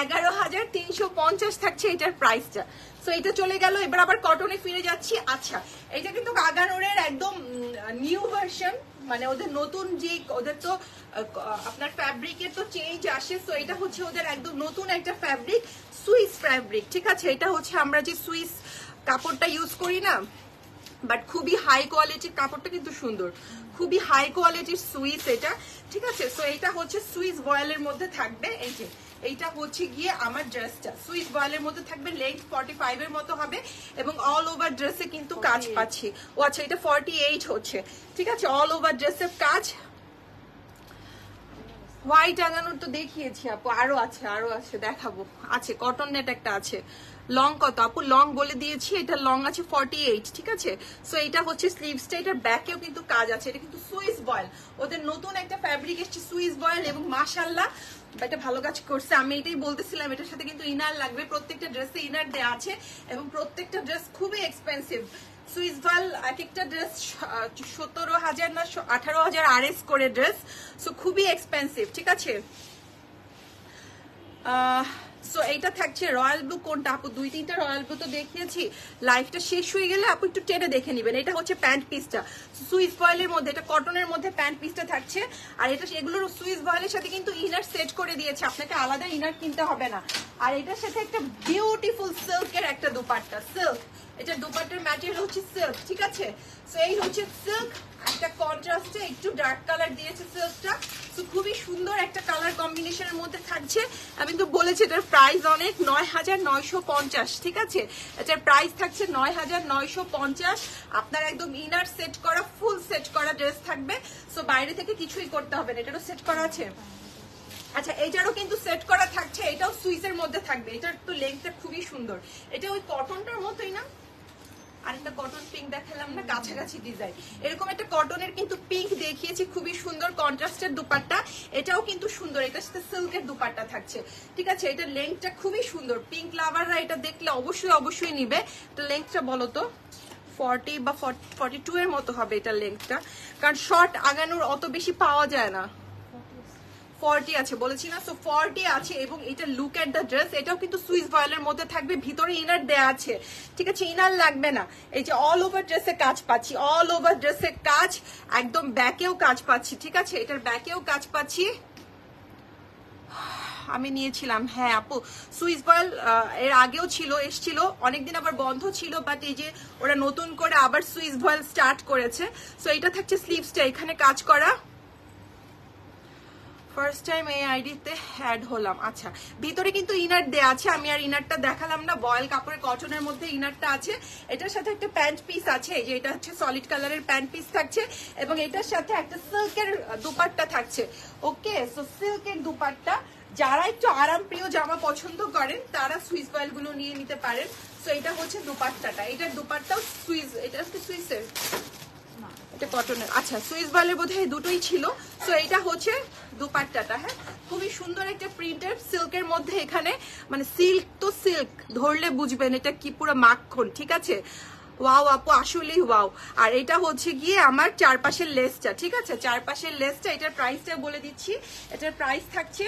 11350 থাকছে এটার প্রাইসটা। সো এটা চলে গেল, এবার আবার কটনে ফিরে যাচ্ছি। আচ্ছা, এটা কিন্তু আগানোরের একদম নিউ ভার্সন, মানে ওদের নতুন যে ওদের তো আপনার ফ্যাব্রিকের তো চেঞ্জ আসে। সো এটা হচ্ছে ওদের একদম নতুন একটা ফ্যাব্রিক, সুইস ফ্যাব্রিক, ঠিক আছে। এটা হচ্ছে আমরা যে সুইস কাপড়টা ইউজ করি না, বাট খুবই হাই কোয়ালিটির কাপড়টা, কিন্তু সুন্দর, খুবই হাই কোয়ালিটির সুইস এটা, ঠিক আছে। সো এটা হচ্ছে সুইস বয়েলের মধ্যে থাকবে। এই যে এইটা হচ্ছে গিয়ে আমার ড্রেসটা সুইস বয়েলের মধ্যে থাকবে, লেন্থ 45 এর মতো হবে এবং অল ওভার ড্রেসে কিন্তু কাজ পাচ্ছি। ও আচ্ছা, এটা 48 হচ্ছে, ঠিক আছে, অল ওভার ড্রেসের কাজ। হোয়াইট আগানোর তো দেখিয়েছি আপু, আরো আছে দেখাবো। আছে কটন নেট একটা আছে, লং কত আপু? লং বলে দিয়েছি, এটা লং আছে 48, ঠিক আছে। সো এটা হচ্ছে স্লিভসটা, এটার ব্যাকেও কিন্তু কাজ আছে। এটা কিন্তু সুইস বয়েল, ওদের নতুন একটা ফ্যাব্রিক এসছে সুইস বয়েল, এবং মাশাআল্লাহ এটা ভালো কাজ করছে। আমি এটাই বলতেছিলাম, এটার সাথে কিন্তু ইনার লাগবে, প্রত্যেকটা ড্রেসে ইনার দেওয়া আছে এবং প্রত্যেকটা ড্রেস খুবই এক্সপেন্সিভ। সুইস বয়েল এক একটা ড্রেস 17,000 না 18,000 RS করে ড্রেস, সো খুবই এক্সপেন্সিভ, ঠিক আছে। সো এইটা থাকছে রয়্যাল ব্লু। কোনটা আপু? 2-3টা রয়্যাল ব্লু তো দেখিয়েছি, লাইফটা শেষ হয়ে গেলে আপু একটু টেনে দেখে নেবেন। এটা হচ্ছে প্যান্ট পিসটা সুইস বয়েলের মধ্যে, এটা কটনের মধ্যে প্যান্ট পিসটা থাকছে। আর এটা এগুলোর সুইস বয়েলের সাথে কিন্তু ইনার সেট করে দিয়েছে, আপনাকে আলাদা ইনার কিনতে হবে না। আর এটার সাথে একটা বিউটিফুল সিল্কের একটা দুপাট্টা, সিল্ক, এটা দুপাট্টার ম্যাটেরিয়াল হচ্ছে সিল্ক, ঠিক আছে। সো এই হচ্ছে সিল্ক, একটা কন্ট্রাস্টে একটু ডার্ক কালার দিয়েছে সিল্কটা। সো খুবই সুন্দর একটা কালার কম্বিনেশনের মধ্যে থাকছে। আমি তো বলেছি এটার প্রাইস অনেক, 9950, ঠিক আছে। এটার প্রাইস থাকছে 9950। আপনার একদম ইনার সেট করা, ফুল সেট করা ড্রেস থাকবে। সো বাইরে থেকে কিছুই করতে হবে না, এটারও সেট করা আছে। আচ্ছা, এটারও কিন্তু সেট করা থাকছে, এটাও সুইসের মধ্যে থাকবে। এটার তো লেন্থটা খুবই সুন্দর, এটা ওই কটনটার মতোই না, আরেকটা কটন পিঙ্ক দেখালাম না, কাছাকাছি ডিজাইন। এরকম একটা কটনের কিন্তু পিঙ্ক দেখিয়েছি, খুবই সুন্দর কন্ট্রাস্টের দুপাট্টা, এটাও কিন্তু সুন্দর, এটার সাথে সিল্কের দুপাট্টা থাকছে, ঠিক আছে। এটার লেন্থটা খুবই সুন্দর, পিঙ্ক লাভাররা এটা দেখলে অবশ্যই নিবে। এটা লেন্থটা বলো তো, 40 বা 42 এর মতো হবে এটার লেন্থটা, কারণ শর্ট আগানোর অত বেশি পাওয়া যায় না। 40 আছে বলেছি না, সো 40 আছে। এবং এটা লুক এট দ্য ড্রেস, এটাও কিন্তু সুইস বয়েলের মধ্যে থাকবে, ভিতরে ইনার দেয়া আছে, ঠিক আছে, ইনার লাগবে না। এই যে অল ওভার ড্রেসে কাজ পাচ্ছি, অল ওভার ড্রেসে কাজ, একদম ব্যাকেও কাজ পাচ্ছি, ঠিক আছে, এটার ব্যাকেও কাজ পাচ্ছি। আমি নিয়েছিলাম, হ্যাঁ আপু, সুইস বয়েল এর আগেও এসছিল অনেকদিন, আবার বন্ধ ছিল, বাট এই যে ওরা নতুন করে আবার সুইস বয়েল স্টার্ট করেছে। সো এটা থাকছে স্লিভসটা, এখানে কাজ করা, ফার্স্ট টাইম এই আইডিতে অ্যাড হলাম। আচ্ছা, ভিতরে কিন্তু ইনার দেয়া আছে, আমি আর ইনারটা দেখালাম না, বয়েল কাপড়ের কটনের মধ্যে ইনারটা আছে। এটার সাথে একটা প্যান্ট পিস আছে, এই যে এটা হচ্ছে সলিড কালারের প্যান্ট পিস থাকছে, এবং এটার সাথে একটা সিল্কের দুপাট্টা থাকছে, ওকে। সো সিল্কের দুপাট্টা, যারা একটু আরাম প্রিয় জামা পছন্দ করেন তারা সুইস বয়েল গুলো নিয়ে নিতে পারেন। সো এটা হচ্ছে দুপাট্টাটা, এটার দুপাট্টাও সুইস, এটা হচ্ছে সুইসের, এটা কটনের। আচ্ছা সুইস বয়েলের বোধহয় দুটোই ছিল। তো এটা হচ্ছে দুপাট্টাটা। হ্যাঁ খুবই সুন্দর একটা প্রিন্টের সিল্কের মধ্যে, এখানে মানে সিল্ক তো সিল্ক, ধরলে বুঝবেন এটা কি পুরো মাখন। ঠিক আছে, ওয়াও আপু আসলেই ওয়াও। আর এটা হচ্ছে গিয়ে আমার চারপাশের লেসটা। ঠিক আছে, চারপাশের লেসটা। এটার প্রাইসটা বলে দিচ্ছি, এটার প্রাইস থাকছে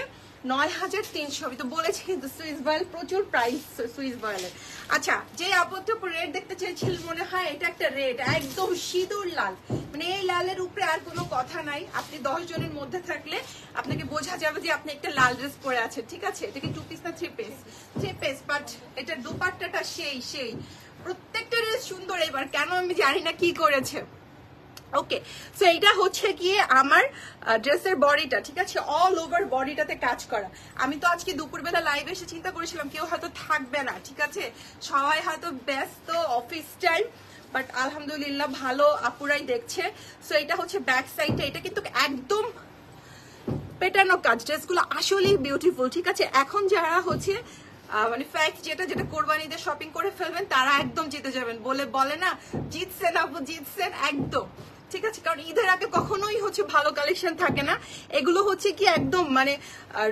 9300। আমি তো বলেছি কিন্তু সুইস বয়েল প্রচুর প্রাইস সুইস বয়েলের। আচ্ছা যে আপত্তি রেড দেখতে চাইছিল মনে হয় এটা একটা রেড একদম সিঁদুর লাল, মানে এই লালের উপরে আর কোনো কথা নাই। আপনি 10 জনের মধ্যে থাকলে আপনাকে বোঝা যাবে যে আপনি একটা লাল ড্রেস পরে আছেন। ঠিক আছে, এটা কি 2 পিস না 3 পিস? 3 পিস। বাট এটার দুপাট্টাটা সেই প্রত্যেকটা ড্রেস সুন্দর। এবার কেন আমি জানি না কি করেছে। ওকে সো এইটা হচ্ছে গিয়ে আমার ড্রেসের বডিটা। ঠিক আছে, অল ওভার বডিটাতে কাজ করা। আমি তো আজকে দুপুরবেলা লাইভে এসে চিন্তা করেছিলাম কেউ হয়তো থাকবে না। ঠিক আছে, সবাই হয়তো ব্যস্ত অফিস টাইম, বাট আলহামদুলিল্লাহ ভালো আপুরাই দেখছে। সো এটা হচ্ছে ব্যাক সাইডটা। এটা কিন্তু একদম পেটানো কাজ, ড্রেসগুলো আসলেই বিউটিফুল। ঠিক আছে, এখন যারা হচ্ছে মানে ফ্যাক্ট যেটা কোরবানিতে শপিং করে ফেলবেন তারা একদম জিতে যাবেন। বলে না জিতছেন আপু জিতছেন, একদম। ঠিক আছে, কারণ ঈদের আগে কখনোই হচ্ছে ভালো কালেকশন থাকে না। এগুলো হচ্ছে কি একদম মানে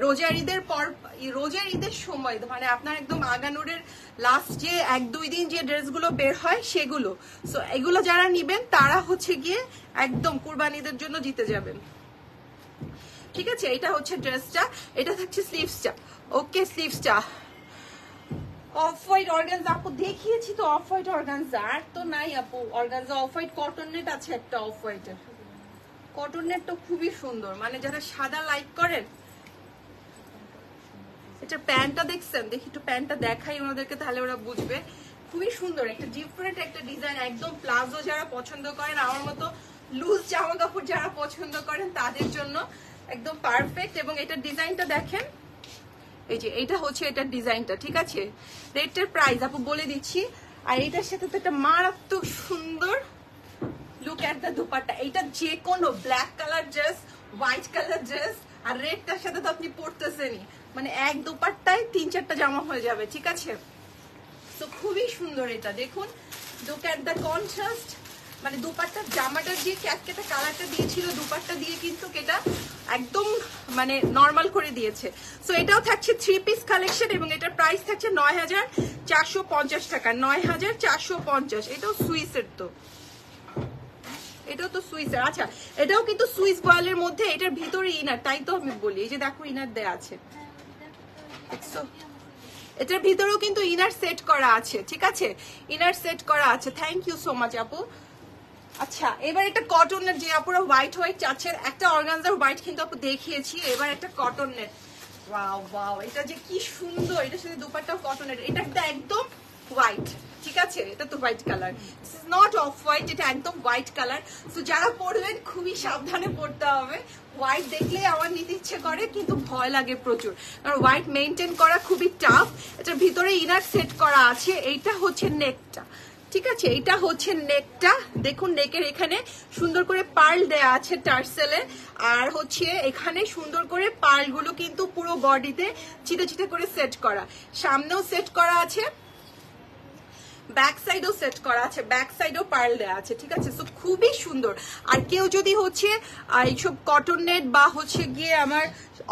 রোজার ঈদের পর, রোজার ঈদের সময় মানে আপনার একদম আগানোরের লাস্ট যে 1-2 দিন যে ড্রেসগুলো বের হয় সেগুলো। সো এগুলো যারা নিবেন তারা হচ্ছে গিয়ে একদম কুরবানিদের জন্য জিতে যাবেন। ঠিক আছে, এটা হচ্ছে ড্রেসটা, এটা থাকছে স্লিভসটা। ওকে স্লিভসটা অফ হোয়াইট অর্গানজা আপু দেখিয়েছি তো, অফ হোয়াইট অর্গানজা আর তো নাই আপু। Organza off white cotton net আছে একটা, অফ হোয়াইটের কটন নেট তো খুবই সুন্দর, মানে যারা সাদা লাইক করেন। এটা প্যান্টটা দেখছেন, দেখি একটু প্যান্টটা দেখাই ওনাদেরকে তাহলে ওরা বুঝবে। খুবই সুন্দর একটা ডিফারেন্ট একটা ডিজাইন, একদম প্লাজো যারা পছন্দ করেন, আমার মতো লুজ জামা কাপড় যারা পছন্দ করেন তাদের জন্য একদম পারফেক্ট। এবং এটার ডিজাইনটা দেখেন, এই যে এইটা হচ্ছে এটার ডিজাইনটা। ঠিক আছে, রেটটার প্রাইস আপু বলে দিচ্ছি। আর এটার সাথে তো একটা মারাত্মক সুন্দর লুক এট দ্য দুপাট্টা। এটা যে কোনো black colour dress, white colour dress আর রেডটার সাথে তো আপনি পরতেছেনই, মানে এক দুপাট্টায় 3-4টা জামা হয়ে যাবে। ঠিক আছে, তো খুবই সুন্দর এটা দেখুন, লুক এট দ্য কন্ট্রাস্ট। মানে দুপাট্টার জামাটার যে ক্যাটকেটা কালারটা দিয়েছিল দুপাট্টা দিয়ে কিন্তু এটা একদম মানে নর্মাল করে দিয়েছে। সো এটাও থাকছে 3 পিস কালেকশন এবং এটার প্রাইস থাকছে 9450 টাকা। 9450। এটাও সুইসের তো, এটাও তো সুইসের। আচ্ছা এটাও কিন্তু সুইস বয়েলের মধ্যে, এটার ভিতরে ইনার, তাই তো আমি বলি এই যে দেখো ইনার দেয়া আছে। এটার ভিতরেও কিন্তু ইনার সেট করা আছে। ঠিক আছে, ইনার সেট করা আছে। থ্যাংক ইউ সো মাচ আপু। আচ্ছা এবার একটা কটনের, যে আপুরা হোয়াইট হোয়াইট চাচ্ছেন, একটা অর্গানজার হোয়াইট কিন্তু আপু দেখিয়েছি, এবার একটা কটনের। ওয়াও ওয়াও, এটা যে কি সুন্দর, এটার সাথে দুপাট্টাও কটনের। এটা একদম হোয়াইট। ঠিক আছে, এটা তো white colour, this is not off white, এটা একদম হোয়াইট কালার। সো যারা পরবেন খুবই সাবধানে পড়তে হবে। হোয়াইট দেখলেই আমার নিতে ইচ্ছে করে কিন্তু ভয় লাগে প্রচুর, কারণ হোয়াইট মেনটেন করা খুবই টাফ। এটার ভিতরে ইনার সেট করা আছে। এইটা হচ্ছে নেকটা। ঠিক আছে, এটা হচ্ছে নেকটা। দেখুন নেকের এখানে সুন্দর করে পার্ল দেয়া আছে টার্সেলে, আর হচ্ছে এখানে সুন্দর করে পার্লগুলো কিন্তু পুরো বডিতে চিটে চিটে করে সেট করা। সামনেও সেট করা আছে, ব্যাক সাইডও সেট করা আছে, ব্যাক সাইডও পার্ল দেওয়া আছে। ঠিক আছে, সো খুবই সুন্দর। আর কেউ যদি হচ্ছে এইসব কটন নেট বা হচ্ছে গিয়ে আমার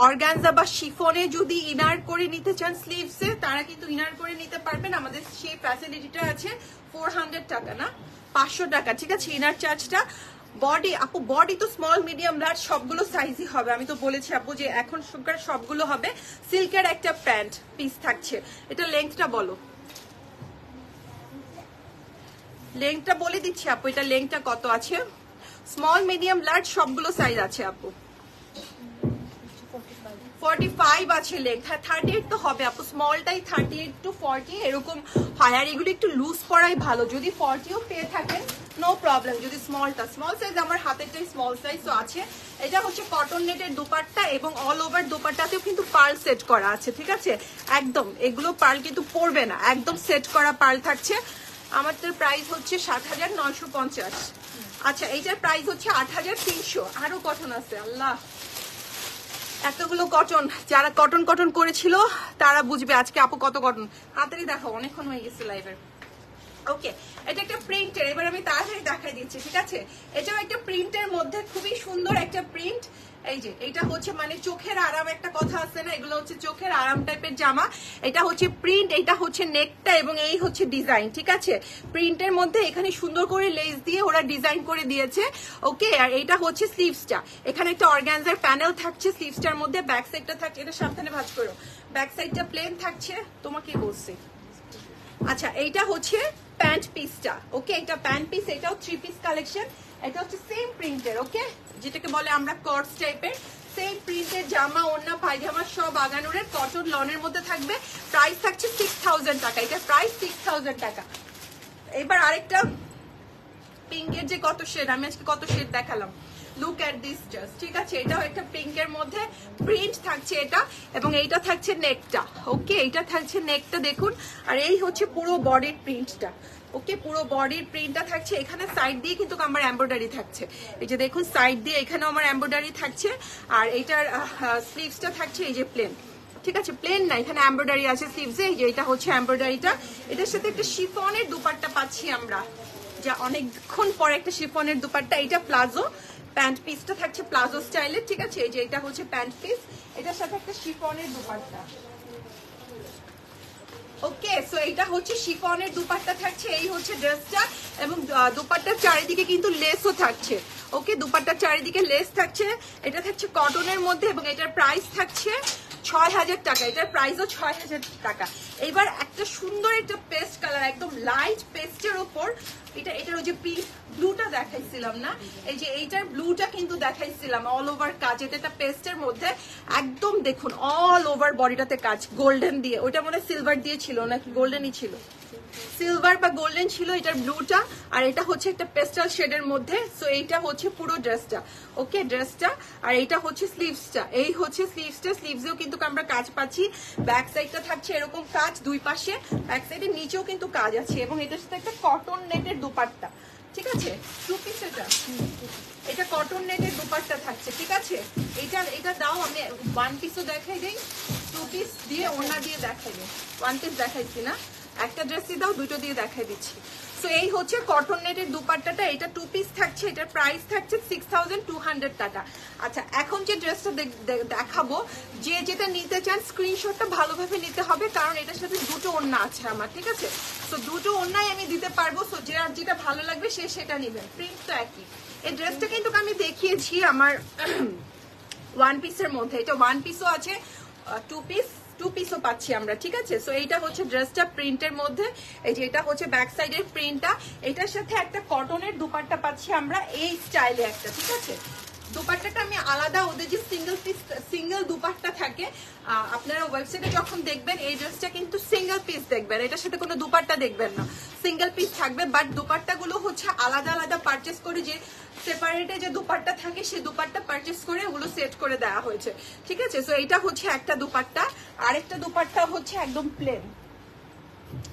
অর্গানজা বা শিফনে যদি ইনার করে নিতে চান স্লিভসে, তারা কিন্তু ইনার করে নিতে পারবেন। আমাদের সেই ফ্যাসিলিটিটা আছে। 400 টাকা না 500 টাকা। ঠিক আছে, ইনার চার্জটা। বডি আপু, বডি তো স্মল মিডিয়াম লার্জ সবগুলো সাইজই হবে। আমি তো বলেছি আপু যে এখন সবগুলো হবে। সিল্কের একটা প্যান্ট পিস থাকছে। এটা লেন্থটা বলো, লেংথটা বলে দিচ্ছি আপু। এটা লেংথটা কত আছে? স্মল মিডিয়াম লার্জ সবগুলো সাইজ আছে আপু। 45 আছে লেংথ। হ্যাঁ 38 তো হবে আপু, স্মলটাই 38 to 40 এরকম হয়। আর এগুলো একটু লুজ পরাই ভালো, যদি 40ও পেয়ে থাকেন নো প্রবলেম। যদি স্মলটা, স্মল সাইজ আমার হাতেরটাই স্মল সাইজ তো আছে। এটা হচ্ছে কটন নেটের দুপাট্টা এবং অল ওভার দুপাট্টাতেও কিন্তু পার্ল সেট করা আছে। ঠিক আছে, একদম এগুলো পার্ল কিন্তু পড়বে না, একদম সেট করা পার্ল থাকছে। আমাদের প্রাইস হচ্ছে 7950। আচ্ছা এইটার প্রাইস হচ্ছে 8300। আরো কটন আছে, আল্লাহ এতগুলো কটন। যারা কটন কটন করেছিল তারা বুঝবে আজকে আপু কত কটন। তাড়াতাড়ি দেখো, অনেকক্ষণ হয়ে গেছে লাইভের। ওকে, এটা একটা প্রিন্টের, এবার আমি তাড়াতাড়ি দেখাই দিচ্ছি, ঠিক আছে? এটাও একটা প্রিন্টের মধ্যে খুবই সুন্দর একটা প্রিন্ট। এই যে এটা হচ্ছে মানে চোখের আরাম একটা কথা আছে না, এগুলো হচ্ছে চোখের আরাম টাইপের জামা। এটা হচ্ছে প্রিন্ট, এটা হচ্ছে নেকটা এবং এই হচ্ছে ডিজাইন, ঠিক আছে? প্রিন্টের মধ্যে এখানে সুন্দর করে লেস দিয়ে ওরা ডিজাইন করে দিয়েছে। ওকে, আর এটা হচ্ছে স্লিভসটা, এখানে একটা অর্গানজার প্যানেল থাকছে স্লিভসটার মধ্যে, ব্যাক সাইডটা থাকছে, এটা সাবধানে ভাঁজ করো, ব্যাক সাইডটা প্লেন থাকছে। তোমাকে বলছি। আচ্ছা, এইটা হচ্ছে প্যান্ট পিসটা। ওকে, এটা প্যান্ট পিস, এটাও 3 পিস কালেকশন। এটা হচ্ছে সেম প্রিন্টের, ওকে, যেটাকে বলে আমরা কর্ডস টাইপের, সেম প্রিন্টের জামা, ওড়না, পায়জামা সব আগানুরের কটন লনের মধ্যে থাকবে। প্রাইস থাকছে 6000 টাকা, এটা প্রাইস 6000 টাকা। এবার আরেকটা পিঙ্কের যে কত শেড, আমি আজকে কত শেড দেখালাম, লুক এট দিস জাস্ট, ঠিক আছে? এটাও একটা পিঙ্কের মধ্যে প্রিন্ট থাকছে এটা, এবং এইটা থাকছে নেকটা। ওকে, এইটা থাকছে নেকটা দেখুন, আর এই হচ্ছে পুরো বডির প্রিন্টটা। ওকে, পুরো বডির প্রিন্টটা থাকছে, এখানে সাইড দিয়ে কিন্তু আমার এমব্রয়ডারি থাকছে, এই যে দেখুন সাইড দিয়ে এখানেও আমার এমব্রয়ডারি থাকছে, আর এইটার স্লিভসটা থাকছে এই যে প্লেন, ঠিক আছে? প্লেন না, এখানে এমব্রয়ডারি আছে স্লিভসে, এই যে এটা হচ্ছে এমব্রয়ডারিটা। এটার সাথে একটা শিফনের দুপাট্টা পাচ্ছি আমরা, যা অনেকক্ষণ পরে একটা শিফনের দুপাট্টা। এটা প্লাজো প্যান্ট পিসটা থাকছে প্লাজো স্টাইলের, ঠিক আছে? এই যে এটা হচ্ছে প্যান্ট পিস, এটার সাথে একটা শিফনের দুপাট্টা। ওকে, সো এটা হচ্ছে শিফনের দুপাট্টা থাকছে, এই হচ্ছে ড্রেসটা, এবং দুপাট্টার চারিদিকে কিন্তু লেসও থাকছে। ওকে, দুপাট্টার চারিদিকে লেস থাকছে, এটা থাকছে কটনের মধ্যে, এবং এটার প্রাইস থাকছে 6000 টাকা, এটার প্রাইসও 6000 টাকা। এবার একটা সুন্দর একটা পেস্ট কালার, একদম লাইট পেস্টের ওপর, এটার ওই যে ব্লুটা দেখাইছিলাম না, এই যে এইটার ব্লুটা কিন্তু দেখাইছিলাম অল ওভার কাজ, এটা পেস্টের মধ্যে একদম দেখুন অল ওভার বডিটাতে কাজ গোল্ডেন দিয়ে, ওইটা মনে সিলভার দিয়ে ছিল নাকি গোল্ডেনই ছিল, সিলভার বা গোল্ডেন ছিল এটার ব্লুটা, আর এটা হচ্ছে একটা পেস্টাল শেডের মধ্যে। সো এইটা হচ্ছে পুরো ড্রেসটা, ওকে, ড্রেসটা, আর এইটা হচ্ছে স্লিভসটা, এই হচ্ছে স্লিভসটা, স্লিভসেও কিন্তু আমরা কাজ পাচ্ছি, ব্যাক সাইডটা থাকছে এরকম কাজ দুই পাশে, ব্যাক সাইডের নিচেও কিন্তু কাজ আছে, এবং এটার সাথে একটা কটন নেটের দুপাট্টা, ঠিক আছে? 2 পিস এটা কটন নেটের দুপাট্টা থাকছে, ঠিক আছে? এটা দাও, আমি 1 পিসও দেখাই দিই, 2 পিস দিয়ে ওড়না দিয়ে দেখাই দিই, 1 পিস দেখাইছি না, একটা ড্রেসই দাও, দুটো দিয়ে দেখাই দিচ্ছি। সো এই হচ্ছে কটন নেটের দুপাট্টাটা, এটা 2 পিস থাকছে, এটার প্রাইস থাকছে 6200 টাকা। আচ্ছা, এখন যে ড্রেসটা দেখাবো, যে যেটা নিতে চান স্ক্রিনশটটা ভালোভাবে নিতে হবে, কারণ এটার সাথে দুটো ওড়না আছে আমার, ঠিক আছে? সো দুটো ওড়নাই আমি দিতে পারবো, সো যেটা ভালো লাগবে সেটা নেবেন, প্রিন্ট তো একই। এই ড্রেসটা কিন্তু আমি দেখিয়েছি আমার 1 পিসের মধ্যে, এটা 1 পিসও আছে, 2 পিসও পাচ্ছি আমরা, ঠিক আছে? সো এইটা হচ্ছে ড্রেসটা প্রিন্টের মধ্যে, এই যে এটা হচ্ছে ব্যাক সাইডের প্রিন্টটা, এটার সাথে একটা কটনের দুপাট্টা পাচ্ছি আমরা এই স্টাইলে একটা, ঠিক আছে? দুপাট্টাটা আমি আলাদা, ওদের যে সিঙ্গেল দুপাট্টা থাকে, আপনারা ওয়েবসাইটে যখন দেখবেন এই ড্রেসটা কিন্তু সিঙ্গেল পিস দেখবেন, এটার সাথে কোনো দুপাট্টা দেখবেন না, সিঙ্গেল পিস থাকবে, বাট দুপাট্টাগুলো হচ্ছে আলাদা আলাদা পারচেস করে, যে সেপারেটে যে দুপাট্টা থাকে সেই দুপাট্টা পারচেস করে ওগুলো সেট করে দেওয়া হয়েছে, ঠিক আছে? সো এইটা হচ্ছে একটা দুপাট্টা, আরেকটা দুপাট্টা হচ্ছে একদম প্লেন,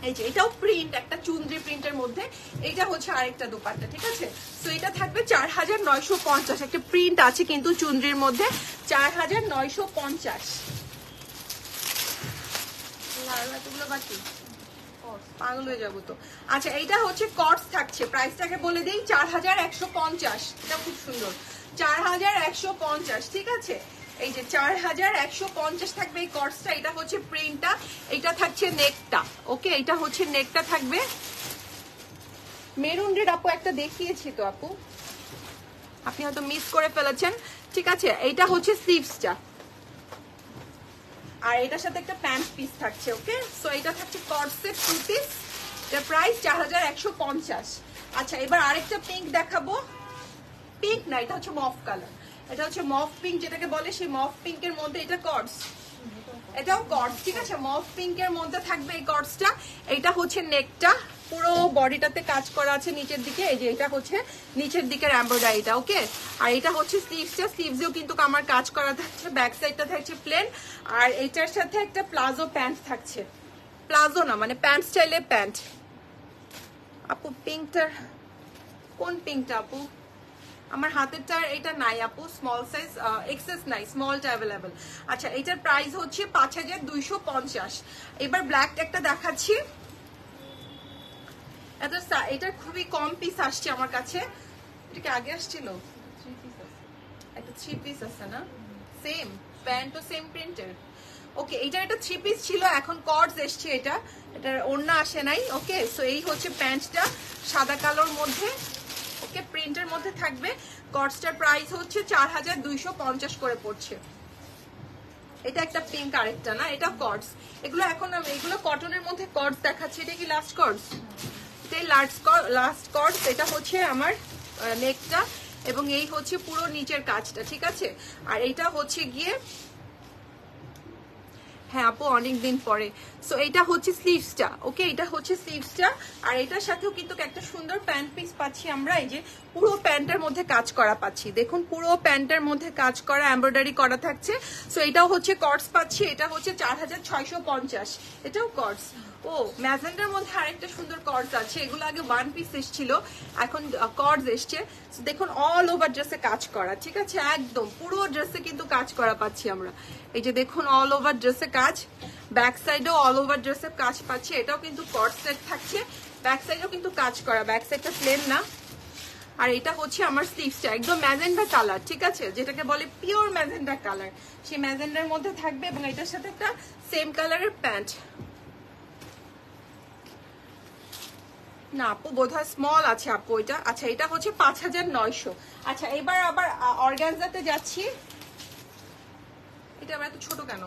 এই যে এটাও প্রিন্ট, একটা চুনরি প্রিন্টের মধ্যে, এইটা হচ্ছে আরেকটা দুপাট্টা, ঠিক আছে? সো এটা থাকবে 4950, একটা প্রিন্ট আছে কিন্তু চুনরির মধ্যে, 4950। পাগল হয়ে যাবো তো। আচ্ছা, এইটা হচ্ছে কটস থাকছে, প্রাইসটাকে বলে দিই 4150, এটা খুব সুন্দর, 4150, ঠিক আছে? এই যে 4150 থাকবে এই কটসটা, এটা হচ্ছে প্রিন্টটা, এটা থাকছে নেকটা, ওকে, এটা হচ্ছে নেকটা থাকবে মেরুন রেড, আপু একটা দেখিয়েছি তো আপু, আপনি হয়তো মিস করে ফেলেছেন, ঠিক আছে? এইটা হচ্ছে স্লিভসটা, আর এটার সাথে একটা প্যান্ট পিস থাকছে, ওকে? সো এটা থাকছে কটসের 2 পিস, এটার প্রাইস 4150। আচ্ছা, এবার আরেকটা পিঙ্ক দেখাবো, পিঙ্ক না, এটা হচ্ছে মফ কালার, এটা হচ্ছে মফ পিঙ্ক যেটাকে বলে, সেই মফ পিঙ্কের মধ্যে এটা কটস, এটাও কটস, ঠিক আছে? মফ পিঙ্কের মধ্যে থাকবে এই কটসটা, এটা হচ্ছে নেকটা, পুরো বডিটাতে কাজ করা আছে নিচের দিকে, এই যে এটা হচ্ছে নিচের দিকের এমব্রয়ডারিটা, ওকে? আর এটা হচ্ছে স্লিভসটা, স্লিভসেও কিন্তু আমার কাজ করা থাকছে, ব্যাক সাইডটা থাকছে প্লেন, আর এটার সাথে একটা প্লাজো প্যান্ট থাকছে, প্লাজো না মানে প্যান্ট স্টাইলের প্যান্ট। আপু পিঙ্কটার কোন পিঙ্কটা আপু? আমার হাতেরটা এটা নাই আপু, স্মল সাইজ এক্সেস নাই, স্মলটা অ্যাভেলেবল। আচ্ছা, এটার প্রাইস হচ্ছে 5250। এবার ব্ল্যাক একটা দেখাচ্ছি, এটা খুবই কম পিস আসছে আমার কাছে। এটা কি আগে আসছিল? একটা 3 পিস আছে না, সেম প্যান্টও সেম প্রিন্টের। ওকে, এটা একটা 3 পিস ছিল, এখন কর্ডস এসছে, এটার ওড়না আসে নাই। ওকে, সো এই হচ্ছে প্যান্টটা সাদা কালোর মধ্যে। ওকে, প্রিন্টের মধ্যে থাকবে। কর্ডসটার প্রাইস হচ্ছে 4250 করে পড়ছে। এটা একটা পিঙ্ক, আরেকটা না, এটা কর্ডস। এগুলো কটনের মধ্যে কর্ডস দেখাচ্ছে। এটা কি লাস্ট কর্ডস? এটাই লাস্ট কর্ডস। এটা হচ্ছে আমার নেকটা, এবং এই হচ্ছে পুরো নিচের কাজটা, ঠিক আছে। আর এটা হচ্ছে গিয়ে, হ্যাঁ আপু অনেকদিন পরে। সো এটা হচ্ছে স্লিভসটা। ওকে, এটা হচ্ছে স্লিভসটা। আর এটার সাথেও কিন্তু একটা সুন্দর প্যান্ট পিস পাচ্ছি আমরা। এই যে পুরো প্যান্টের মধ্যে কাজ করা পাচ্ছি, দেখুন পুরো প্যান্টের মধ্যে কাজ করা, এমব্রয়ডারি করা থাকছে। সো এটাও হচ্ছে কর্ডস পাচ্ছি। এটা হচ্ছে 4650, এটাও কর্ডস। ও, ম্যাজেন্ডার মধ্যে আরেকটা সুন্দর কর্ডস আছে। এগুলো আগে 1 পিস এসেছিল, এখন কর্ডস এসছে। দেখুন অল ওভার ড্রেসে কাজ করা, ঠিক আছে, একদম পুরো ড্রেসে কিন্তু কাজ করা পাচ্ছি আমরা। এই যে দেখুন অল ওভার ড্রেসে কাজ, ব্যাক সাইডেও অল ওভার ড্রেসে কাজ পাচ্ছি। এটাও কিন্তু কর্ড সেট থাকছে, ব্যাক সাইডেও কিন্তু কাজ করা, ব্যাক সাইডটা প্লেন না। আর এটা হচ্ছে আমার স্লিভসটা, একদম ম্যাজেন্ডা কালার, ঠিক আছে, যেটাকে বলে পিওর ম্যাজেন্ডা কালার, সেই ম্যাজেন্ডার মধ্যে থাকবে। এবং এটার সাথে একটা সেম কালারের প্যান্ট। না আপু বোধহয় স্মল আছে আপু এটা। আচ্ছা, এটা হচ্ছে 5900। আচ্ছা, এবার আবার অর্গানজাতে যাচ্ছি। এটা আমার এত ছোট কেন?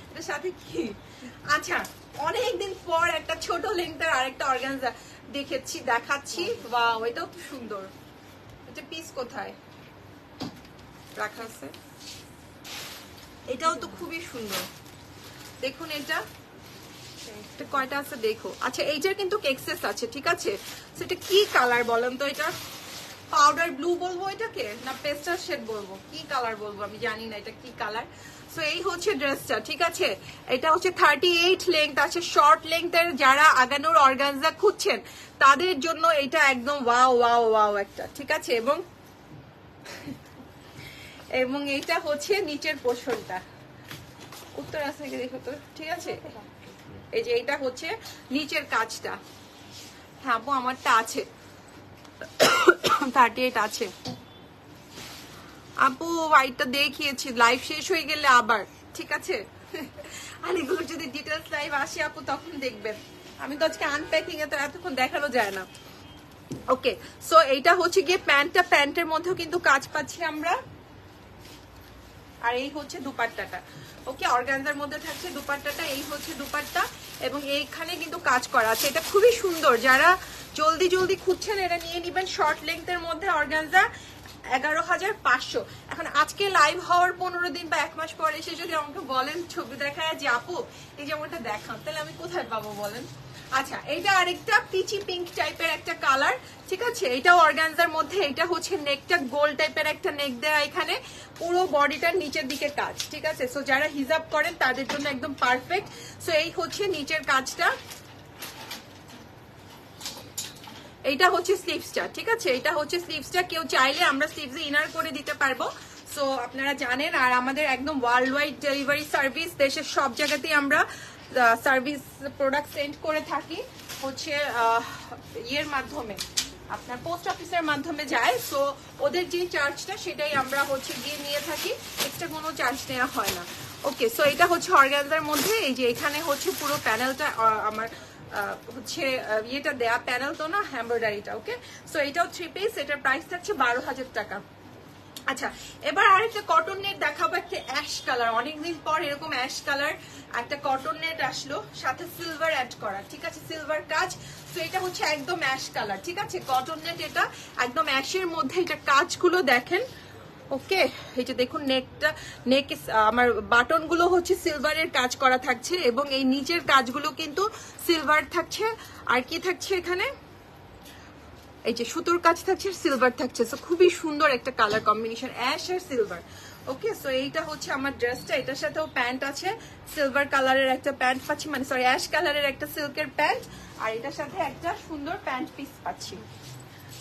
এটার সাথে কি? আচ্ছা, অনেকদিন পর একটা ছোট লেন্থের আরেকটা অর্গানজা দেখাচ্ছি। ওয়াও, এটাও খুব সুন্দর। এটা পিস কোথায় রাখা আছে? এটাও তো খুবই সুন্দর, দেখুন এটা কয়টা আছে দেখো। আচ্ছা, এইটার কিন্তু এক্সেস আছে, ঠিক আছে। সেটা কি কালার বলেন তো? এটা পাউডার ব্লু বলবো এটাকে, না পেস্টাল শেড বলবো, কি কালার বলবো আমি জানি না এটা কি কালার। সো এই হচ্ছে ড্রেসটা, ঠিক আছে। এটা হচ্ছে 38 লেংথ আছে, শর্ট লেংথের যারা আগানোর অর্গানজা খুঁজছেন তাদের জন্য এটা একদম ওয়াও ওয়াও ওয়াও একটা, ঠিক আছে। এবং এইটা হচ্ছে নিচের পোর্শনটা, উত্তর আছে দেখো তো, ঠিক আছে। এই যে এটা হচ্ছে নিচের কাজটা। হ্যাঁ আপু আমারটা আছে 38 আছে আপু, হোয়াইটটা দেখিয়েছি, লাইভ শেষ হয়ে গেলে আবার, ঠিক আছে। আর এগুলো যদি ডিটেলস লাইভ আসে আপু তখন দেখবেন। আমি তো আজকে আনপ্যাকিং এ তো এতক্ষণ দেখানো যায় না। ওকে, সো এইটা হচ্ছে গিয়ে প্যান্টের মধ্যেও কিন্তু কাজ পাচ্ছি আমরা। আর এই হচ্ছে দুপাট্টাটা। ওকে, অর্গানজার মধ্যে থাকছে দুপাট্টাটা, এই হচ্ছে দুপাট্টা, এবং এইখানে কিন্তু কাজ করা আছে। এটা খুবই সুন্দর, যারা জলদি জলদি খুঁজছেন এটা নিয়ে নিবেন। শর্ট লেংথের মধ্যে অর্গানজা 11500। এখন আজকে লাইভ হওয়ার 15 দিন বা 1 মাস পর এসে যদি আমাকে বলেন ছবি দেখায় যে আপু এই যেমনটা দেখান, তাহলে আমি কোথায় পাবো বলেন? আচ্ছা, এটা আরেকটা পিচি পিঙ্ক টাইপের একটা কালার, ঠিক আছে। এটাও অর্গানজার মধ্যে। এটা হচ্ছে নেকটা গোল টাইপের একটা নেক দেয়া, এখানে পুরো বডিটার নিচের দিকে কাজ, ঠিক আছে। সো যারা হিজাব করেন তাদের জন্য একদম পারফেক্ট। সো এই হচ্ছে নিচের কাজটা, এইটা হচ্ছে স্লিভসটা, ঠিক আছে। এটা হচ্ছে স্লিভসটা, কেউ চাইলে আমরা স্লিভসে ইনার করে দিতে পারবো। সো আপনারা জানেন, আর আমাদের একদম ওয়ার্ল্ড ওয়াইড ডেলিভারি সার্ভিস, দেশের সব জায়গাতেই আমরা সার্ভিস প্রোডাক্ট সেন্ড করে থাকি, হচ্ছে ইয়ের মাধ্যমে, আপনার পোস্ট অফিসের মাধ্যমে যায়। সো ওদের যে চার্জটা সেটাই আমরা হচ্ছে গিয়ে নিয়ে থাকি, এক্সট্রা কোনো চার্জ নেওয়া হয় না। ওকে, সো এটা হচ্ছে অর্গানজার মধ্যে। এই যে এখানে হচ্ছে পুরো প্যানেলটা আমার হচ্ছে ইয়েটা দেয়া, প্যানেল তো না, এমব্রয়ডারিটা। ওকে, সো এটাও 3 পিস, এটার প্রাইস থাকছে 12000 টাকা। আচ্ছা, এবার আরেকটা কটন নেট দেখাবো, একটা অ্যাশ কালার। অনেকদিন পর এরকম অ্যাশ কালার একটা কটন নেট আসলো, সাথে সিলভার অ্যাড করা, ঠিক আছে, সিলভার কাজ। তো এটা হচ্ছে একদম অ্যাশ কালার, ঠিক আছে, কটন নেট। এটা একদম অ্যাশের মধ্যে, এটা কাজগুলো দেখেন। ওকে, এই যে দেখুন নেক আমার বাটন গুলো হচ্ছে সিলভারের কাজ করা থাকছে, এবং এই নিচের কাজগুলো কিন্তু সিলভার থাকছে। আর কি থাকছে এখানে, এই যে সুতোর কাজ থাকছে, সিলভার থাকছে। সো খুবই সুন্দর একটা কালার কম্বিনেশন, অ্যাশ আর সিলভার। ওকে, সো এইটা হচ্ছে আমার ড্রেসটা। এটার সাথেও প্যান্ট আছে, সিলভার কালারের একটা প্যান্ট পাচ্ছি, মানে সরি অ্যাশ কালারের একটা সিল্কের প্যান্ট, আর এটার সাথে একটা সুন্দর প্যান্ট পিস পাচ্ছি,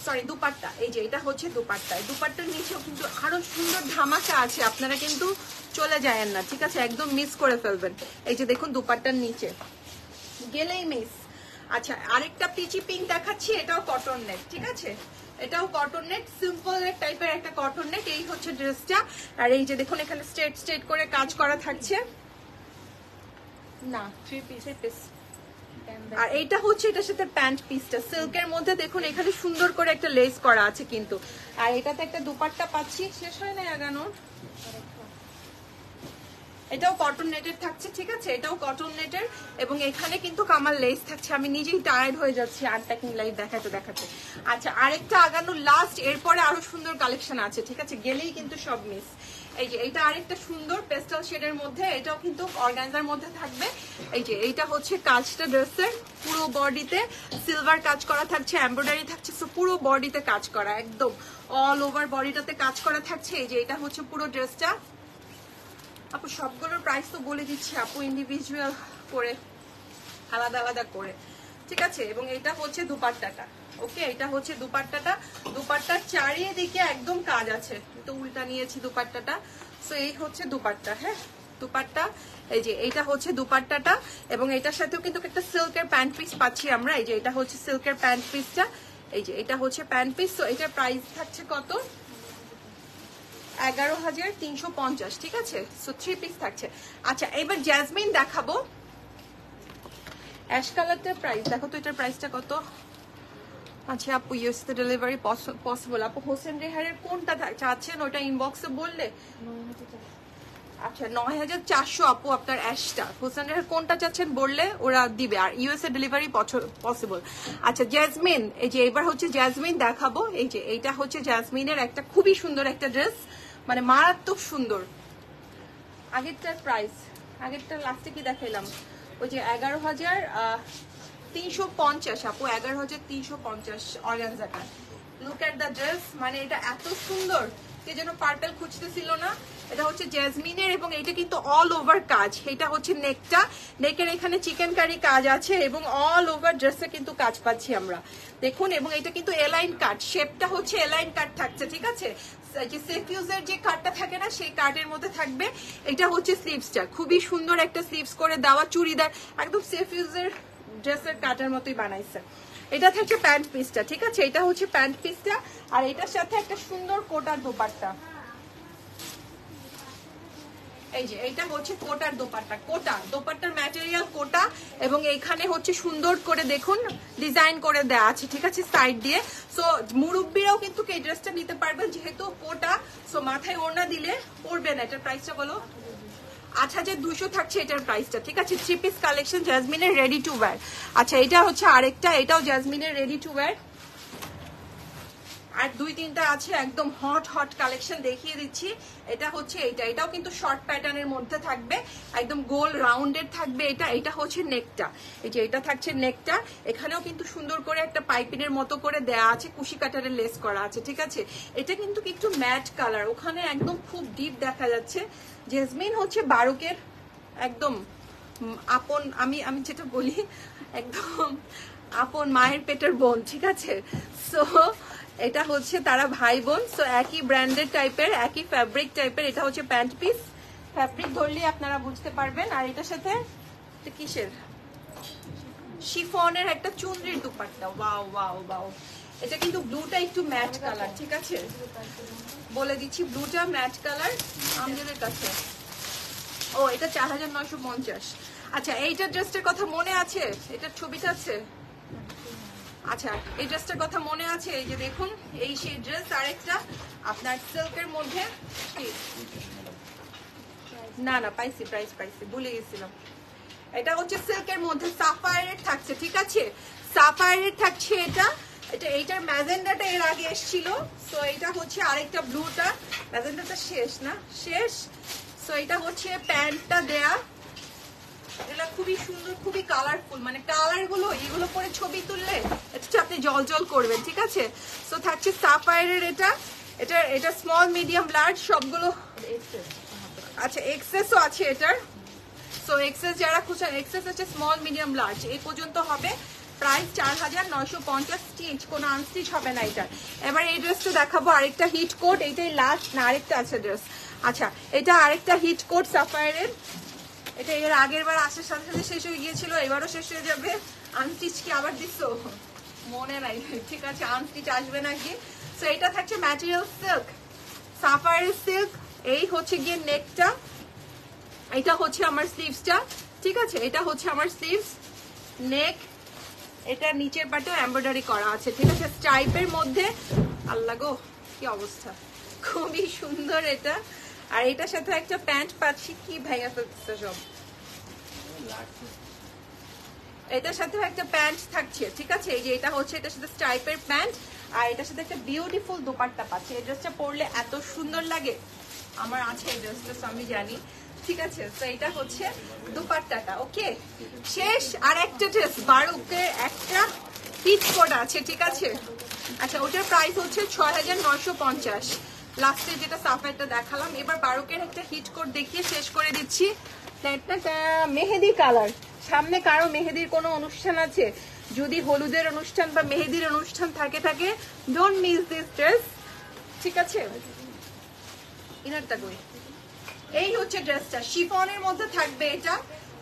সরি দুপাট্টা। এই যে এটা হচ্ছে দুপাট্টা, দুপাট্টার নিচেও কিন্তু আরো সুন্দর ধামাকা আছে, আপনারা কিন্তু চলে যায়েন না, ঠিক আছে, একদম মিস করে ফেলবেন। এই যে দেখুন দুপাট্টার নিচে গেলেই মিস। আচ্ছা আরেকটা পিচি পিঙ্ক দেখাচ্ছি, এটাও কটন নেট, ঠিক আছে, এটাও কটন নেট, সিম্পল টাইপের একটা কটন নেট। এই হচ্ছে ড্রেসটা। আর এই যে দেখুন এখানে স্ট্রেট স্ট্রেট করে কাজ করা থাকছে, না 3 পিস। আর এইটা হচ্ছে এটার সাথে প্যান্ট পিসটা সিল্কের মধ্যে, দেখুন এখানে সুন্দর করে একটা লেস করা আছে কিন্তু। আর এটাতে একটা দুপাট্টা পাচ্ছি, শেষ হয় না আগানোর। এটাও কটন নেটের থাকছে, ঠিক আছে, এটাও কটন নেটের, এবং এখানে কিন্তু কামাল লেস থাকছে। আমি নিজেই টায়ার্ড হয়ে যাচ্ছি আনপ্যাকিং লাইভ দেখাতে দেখাতে। আচ্ছা আরেকটা আগানোর লাস্ট, এরপরে আরো সুন্দর কালেকশন আছে, ঠিক আছে, গেলেই কিন্তু সব মিস। এই যে এটা আরেকটা সুন্দর পেস্টাল শেডের মধ্যে, এটাও কিন্তু অর্গানজার মধ্যে থাকবে। এই যে এইটা হচ্ছে কাজটা ড্রেসের, পুরো বডিতে সিলভার কাজ করা থাকছে, এমব্রয়ডারি থাকছে, সো পুরো বডিতে কাজ করা, একদম অল ওভার বডিটাতে কাজ করা থাকছে। এই যে এটা হচ্ছে পুরো ড্রেসটা। আপু সবগুলোর প্রাইস তো বলে দিচ্ছি আপু, ইন্ডিভিজুয়াল করে আলাদা আলাদা করে, ঠিক আছে। এবং এটা হচ্ছে দুপাট্টাটা, ওকে, এটা হচ্ছে দুপাট্টাটা। দুপাট্টার চারিদিকে একদম কাজ আছে, তো উল্টা নিয়েছি দুপাট্টাটা। সো এই হচ্ছে দুপাট্টা, হ্যাঁ দুপাট্টা। এই যে এইটা হচ্ছে দুপাট্টাটা, এবং এটার সাথেও কিন্তু একটা সিল্কের প্যান্ট পিস পাচ্ছি আমরা। এই যে এটা হচ্ছে সিল্কের প্যান্ট পিসটা, এই যে এটা হচ্ছে প্যান্ট পিস। তো এটার প্রাইস থাকছে কত? 11,350, ঠিক আছে। সো 3 পিস থাকছে। আচ্ছা এবার জ্যাসমিন দেখাবো, অ্যাশ কালারটার প্রাইস দেখো তো, এটার প্রাইসটা কত? আচ্ছা আপু ইউএস তে ডেলিভারি পসিবল? আপু হোসেন রেহারের কোনটা চাচ্ছেন ওটা ইনবক্সে বললে। আচ্ছা 9,400 আপু আপনার অ্যাশটা। হোসেন রেহার কোনটা চাচ্ছেন বললে ওরা দিবে, আর ইউএস এ ডেলিভারি পসিবল। আচ্ছা জ্যাসমিন, এই যে এবার হচ্ছে জ্যাসমিন দেখাবো। এই যে এইটা হচ্ছে জ্যাসমিনের একটা খুবই সুন্দর একটা ড্রেস, মানে মারাত্মক সুন্দর। আগেরটার প্রাইস, আগেরটার লাস্টে কি দেখাইলাম, ওই যে 11,350 আপু, 11,350 অর্গানজাটা। লুক এট দ্য ড্রেস, মানে এটা এত সুন্দর, কে যেন পার্পল খুঁজতেছিল না। এটা হচ্ছে জ্যাসমিনের, এবং এটা কিন্তু অল ওভার কাজ। এটা হচ্ছে নেকটা, নেকের এখানে চিকেন কারি কাজ আছে, এবং অল ওভার ড্রেসে কিন্তু কাজ পাচ্ছি আমরা, দেখুন। এবং এটা কিন্তু এলাইন কাট, শেপটা হচ্ছে এলাইন কাট থাকছে, ঠিক আছে, যে সেফিউজের যে কাটটা থাকে না সেই কাটের মধ্যে থাকবে। এটা হচ্ছে স্লিভসটা, খুবই সুন্দর একটা স্লিভস করে দেওয়া চুড়িদার, একদম সেফিউজের ড্রেসের কাটের মতোই বানাইছে। এটা থাকছে প্যান্ট পিসটা, ঠিক আছে, এটা হচ্ছে প্যান্ট পিসটা। আর এটার সাথে একটা সুন্দর কোটার দোপাট্টা, এই যে এইটা হচ্ছে কোটার দোপাট্টা, কোটা দোপাট্টার ম্যাটেরিয়াল কোটা, এবং এইখানে হচ্ছে সুন্দর করে দেখুন ডিজাইন করে দেওয়া আছে, ঠিক আছে, সাইড দিয়ে। সো মুরব্বীরাও কিন্তু এই ড্রেসটা নিতে পারবেন, যেহেতু কোটা, সো মাথায় ওড়না দিলে পরবে না। এটার প্রাইসটা বলো, 8,200 থাকছে এটার প্রাইসটা, ঠিক আছে। 3 পিস কালেকশন জ্যাসমিনের রেডি টু ওয়্যার। আচ্ছা এটা হচ্ছে আরেকটা, এটাও জ্যাসমিনের রেডি টু ওয়্যার। আর 2-3টা আছে একদম হট হট কালেকশন দেখিয়ে দিচ্ছি। এটা হচ্ছে এটাও কিন্তু শর্ট প্যাটার্নের মধ্যে থাকবে, একদম গোল রাউন্ডেড থাকবে। এটা হচ্ছে নেকটা, এই যে এটা থাকছে নেকটা, এখানেও কিন্তু সুন্দর করে একটা পাইপিনের মতো করে দেয়া আছে, কুশি কাটারের লেস করা আছে, ঠিক আছে। এটা কিন্তু একটু ম্যাট কালার, ওখানে একদম খুব ডিপ দেখা যাচ্ছে। জেসমিন হচ্ছে বারুকের একদম আপন, আমি যেটা বলি একদম আপন মায়ের পেটের বোন, ঠিক আছে। সো এটা হচ্ছে তারা ভাই বোন, সো একই ব্র্যান্ডেড টাইপের, একই ফ্যাব্রিক টাইপের। এটা হচ্ছে প্যান্ট পিস, ফ্যাব্রিক ধরলে আপনারা বুঝতে পারবেন। আর এটার সাথে কিসের, শিফনের একটা চুনরির দুপাট্টা। ওয়াও ওয়াও ওয়াও, এটা কিন্তু ব্লুটা একটু ম্যাট কালার, ঠিক আছে, বলে দিচ্ছি ব্লুটা ম্যাট কালার আমাদের কাছে। ও এটা 4,950। আচ্ছা এইটার ড্রেসটার কথা মনে আছে, এটার ছবিটা আছে। আচ্ছা এই ড্রেসটার কথা মনে আছে, এই যে দেখুন এই সেই ড্রেস। আরেকটা আপনার সিল্কের মধ্যে, না না পাইছি, প্রাইস পাইছি, ভুলে গেছিলাম। এটা হচ্ছে সিল্কের মধ্যে সাফায়ারের থাকছে, ঠিক আছে, সাফায়ারের থাকছে এটা। এইটার ম্যাজেন্ডাটা এর আগে এসেছিল, সো এটা হচ্ছে আরেকটা ব্লুটা, ম্যাজেন্ডাটা শেষ না, শেষ। সো এটা হচ্ছে প্যান্টটা দেয়া, এটা খুবই সুন্দর, খুবই কালারফুল, মানে কালার গুলো এগুলো পরে ছবি তুললে এটা আপনি জল জল করবেন, ঠিক আছে। সো থাকছে সাফায়ারের এটা স্মল মিডিয়াম লার্জ সবগুলো। আচ্ছা এক্সেসও আছে এটার, সো এক্সেস যারা খুঁজছেন, এক্সেস আছে স্মল মিডিয়াম লার্জ এই পর্যন্ত হবে। প্রাইস 4,950, স্টিচ কোনো আনস্টিচ হবে না এটা। এবার এই ড্রেসটা দেখাবো, আরেকটা হিট কোট, এইটাই লাস্ট না আরেকটা আছে ড্রেস। আচ্ছা এটা আরেকটা হিট কোট সাফায়ারের, এটা এর আগের বার আসার সাথে সাথে শেষ হয়ে গিয়েছিল, এবারও শেষ হয়ে যাবে। আনস্টিচ কি আবার দিছো? মনে নাই, ঠিক আছে আনস্টিচ আসবে নাকি। সো এটা থাকছে ম্যাটেরিয়াল সিল্ক, সাফায়ার সিল্ক। এই হচ্ছে গিয়ে নেকটা, এটা হচ্ছে আমার স্লিভসটা, ঠিক আছে এটা হচ্ছে আমার স্লিভস, নেক, এটা নিচের পাটে এমব্রয়ডারি করা আছে, ঠিক আছে স্ট্রাইপের মধ্যে। আল্লাহ গো কি অবস্থা, খুবই সুন্দর এটা। আর এটার সাথে একটা প্যান্ট পাচ্ছি, কি ভাইয়া ফেলছে সব, এটার সাথে একটা প্যান্ট থাকছে, ঠিক আছে এই যে এটা হচ্ছে এটার সাথে স্ট্রাইপের প্যান্ট, আর এটার সাথে একটা বিউটিফুল দোপাট্টা পাচ্ছি। এই ড্রেসটা পরলে এত সুন্দর লাগে, আমার আছে এই ড্রেসটা আমি জানি, ঠিক আছে। তো এটা হচ্ছে দোপাট্টাটা। ওকে শেষ। আর একটা ড্রেস বারুকের একটা পিচ কোড আছে, ঠিক আছে। আচ্ছা ওটার প্রাইস হচ্ছে ৬৯৫০। লাস্টে যেটা সাফারটা দেখালাম, এবার বারুকের একটা হিট কোড দেখিয়ে শেষ করে দিচ্ছি। মেহেদি কালার, সামনে কারো মেহেদির কোনো অনুষ্ঠান আছে, যদি হলুদের অনুষ্ঠান বা মেহেদির অনুষ্ঠান থাকে ডোন্ট মিস দিস ড্রেস, ঠিক আছে। ইনারটা কই, এই হচ্ছে ড্রেসটা, শিফনের মধ্যে থাকবে এটা।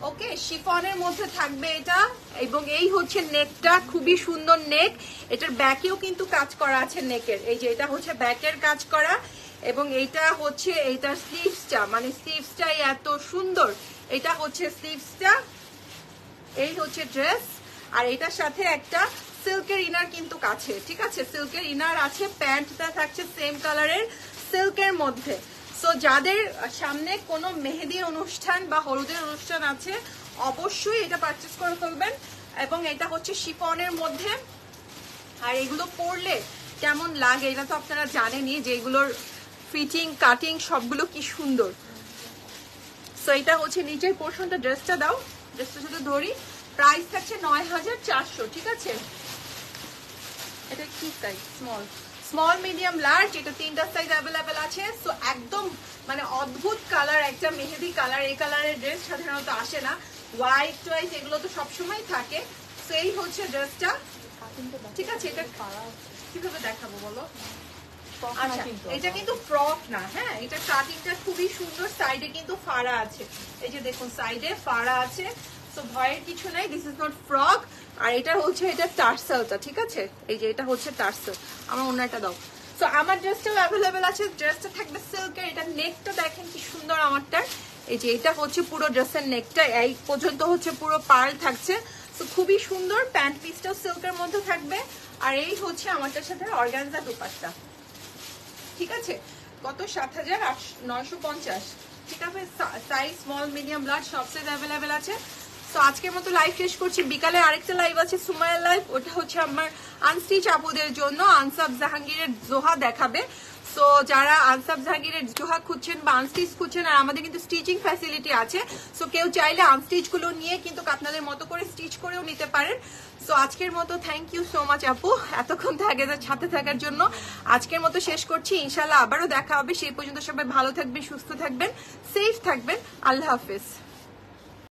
ওকে শিফনের মধ্যে থাকবে এটা, এবং এই হচ্ছে নেকটা, খুবই সুন্দর নেক। এটার ব্যাকেও কিন্তু কাজ করা আছে নেকের, এই যে এটা হচ্ছে ব্যাকের কাজ করা, এবং এইটা হচ্ছে এইটার স্লিভসটা, মানে স্লিভসটাই এত সুন্দর। এটা হচ্ছে স্লিভসটা, এই হচ্ছে ড্রেস। আর এটার সাথে একটা সিল্কের ইনার কিন্তু কাছে, ঠিক আছে সিল্কের ইনার আছে। প্যান্টটা থাকছে সেম কালারের সিল্কের মধ্যে। সো যাদের সামনে কোনো মেহেদির অনুষ্ঠান বা হলুদের অনুষ্ঠান আছে অবশ্যই এটা পারচেস করে ফেলবেন। এবং এটা হচ্ছে শিফনের মধ্যে। আর এগুলো পরলে কেমন লাগে এটা তো আপনারা জানেনই, যে এগুলোর ফিটিং কাটিং সবগুলো কি সুন্দর। সো এটা হচ্ছে নিচের পোর্শনটা, ড্রেসটা দাও, ড্রেসটা শুধু ধরি। প্রাইস থাকছে ৯,৪০০, ঠিক আছে। এটা কি size? Small, small medium large, এটা তিনটা সাইজ অ্যাভেলেবেল আছে। সো একদম মানে অদ্ভুত কালার, একটা মেহেদি কালার, এই কালারের ড্রেস সাধারণত আসে না, হোয়াইট টোয়াইট এগুলো তো সবসময় থাকে। সো এই হচ্ছে ড্রেসটা, ঠিক আছে। এটা কিভাবে দেখাবো বলো? আচ্ছা এটা কিন্তু ফ্রক না, হ্যাঁ এটা কাটিংটা খুবই সুন্দর, সাইডে কিন্তু ফাড়া আছে, এই যে দেখুন সাইডে ফাড়া আছে। সো ভয়ের কিছু নাই, দিস ইজ নট ফ্রক। আর এটা হচ্ছে এটা টার্সেলটা, ঠিক আছে এই যে এটা হচ্ছে টার্সেল। আমার ওনাটা দাও। সো আমার ড্রেসটাও অ্যাভেলেবেল আছে, ড্রেসটা থাকবে সিল্কের। এটা নেকটা দেখেন কি সুন্দর আমারটার, এই যে এটা হচ্ছে পুরো ড্রেসের নেকটা, এই পর্যন্ত হচ্ছে পুরো পার্ল থাকছে। সো খুবই সুন্দর, প্যান্ট পিসটাও সিল্কের মধ্যে থাকবে। আর এই হচ্ছে আমারটার সাথে অর্গানজা দুপাট্টা, ঠিক আছে। কত? ৭,৯৫০, ঠিক আছে। সাইজ স্মল মিডিয়াম লার্জ সব সাইজ অ্যাভেলেবেল আছে। তো আজকের মতো লাইভ শেষ করছি। বিকালে আরেকটা লাইভ আছে সুমাইয়া লাইভ, ওটা হচ্ছে আমার আনস্টিচ আপুদের জন্য। আনসাব জাহাঙ্গীরের জোহা দেখাবে। সো যারা আনসাব জাহাঙ্গীরের জোহা খুঁজছেন বা আনস্টিচ খুঁজছেন, আর আমাদের কিন্তু স্টিচিং ফ্যাসিলিটি আছে। সো কেউ চাইলে আনস্টিচ গুলো নিয়ে কিন্তু আপনাদের মতো করে স্টিচ করেও নিতে পারেন। সো আজকের মতো থ্যাংক ইউ সো মাচ আপু, এতক্ষণ সাথে থাকার জন্য। আজকের মতো শেষ করছি, ইনশাল্লাহ আবারও দেখা হবে। সেই পর্যন্ত সবাই ভালো থাকবেন, সুস্থ থাকবেন, সেফ থাকবেন। আল্লাহ হাফেজ।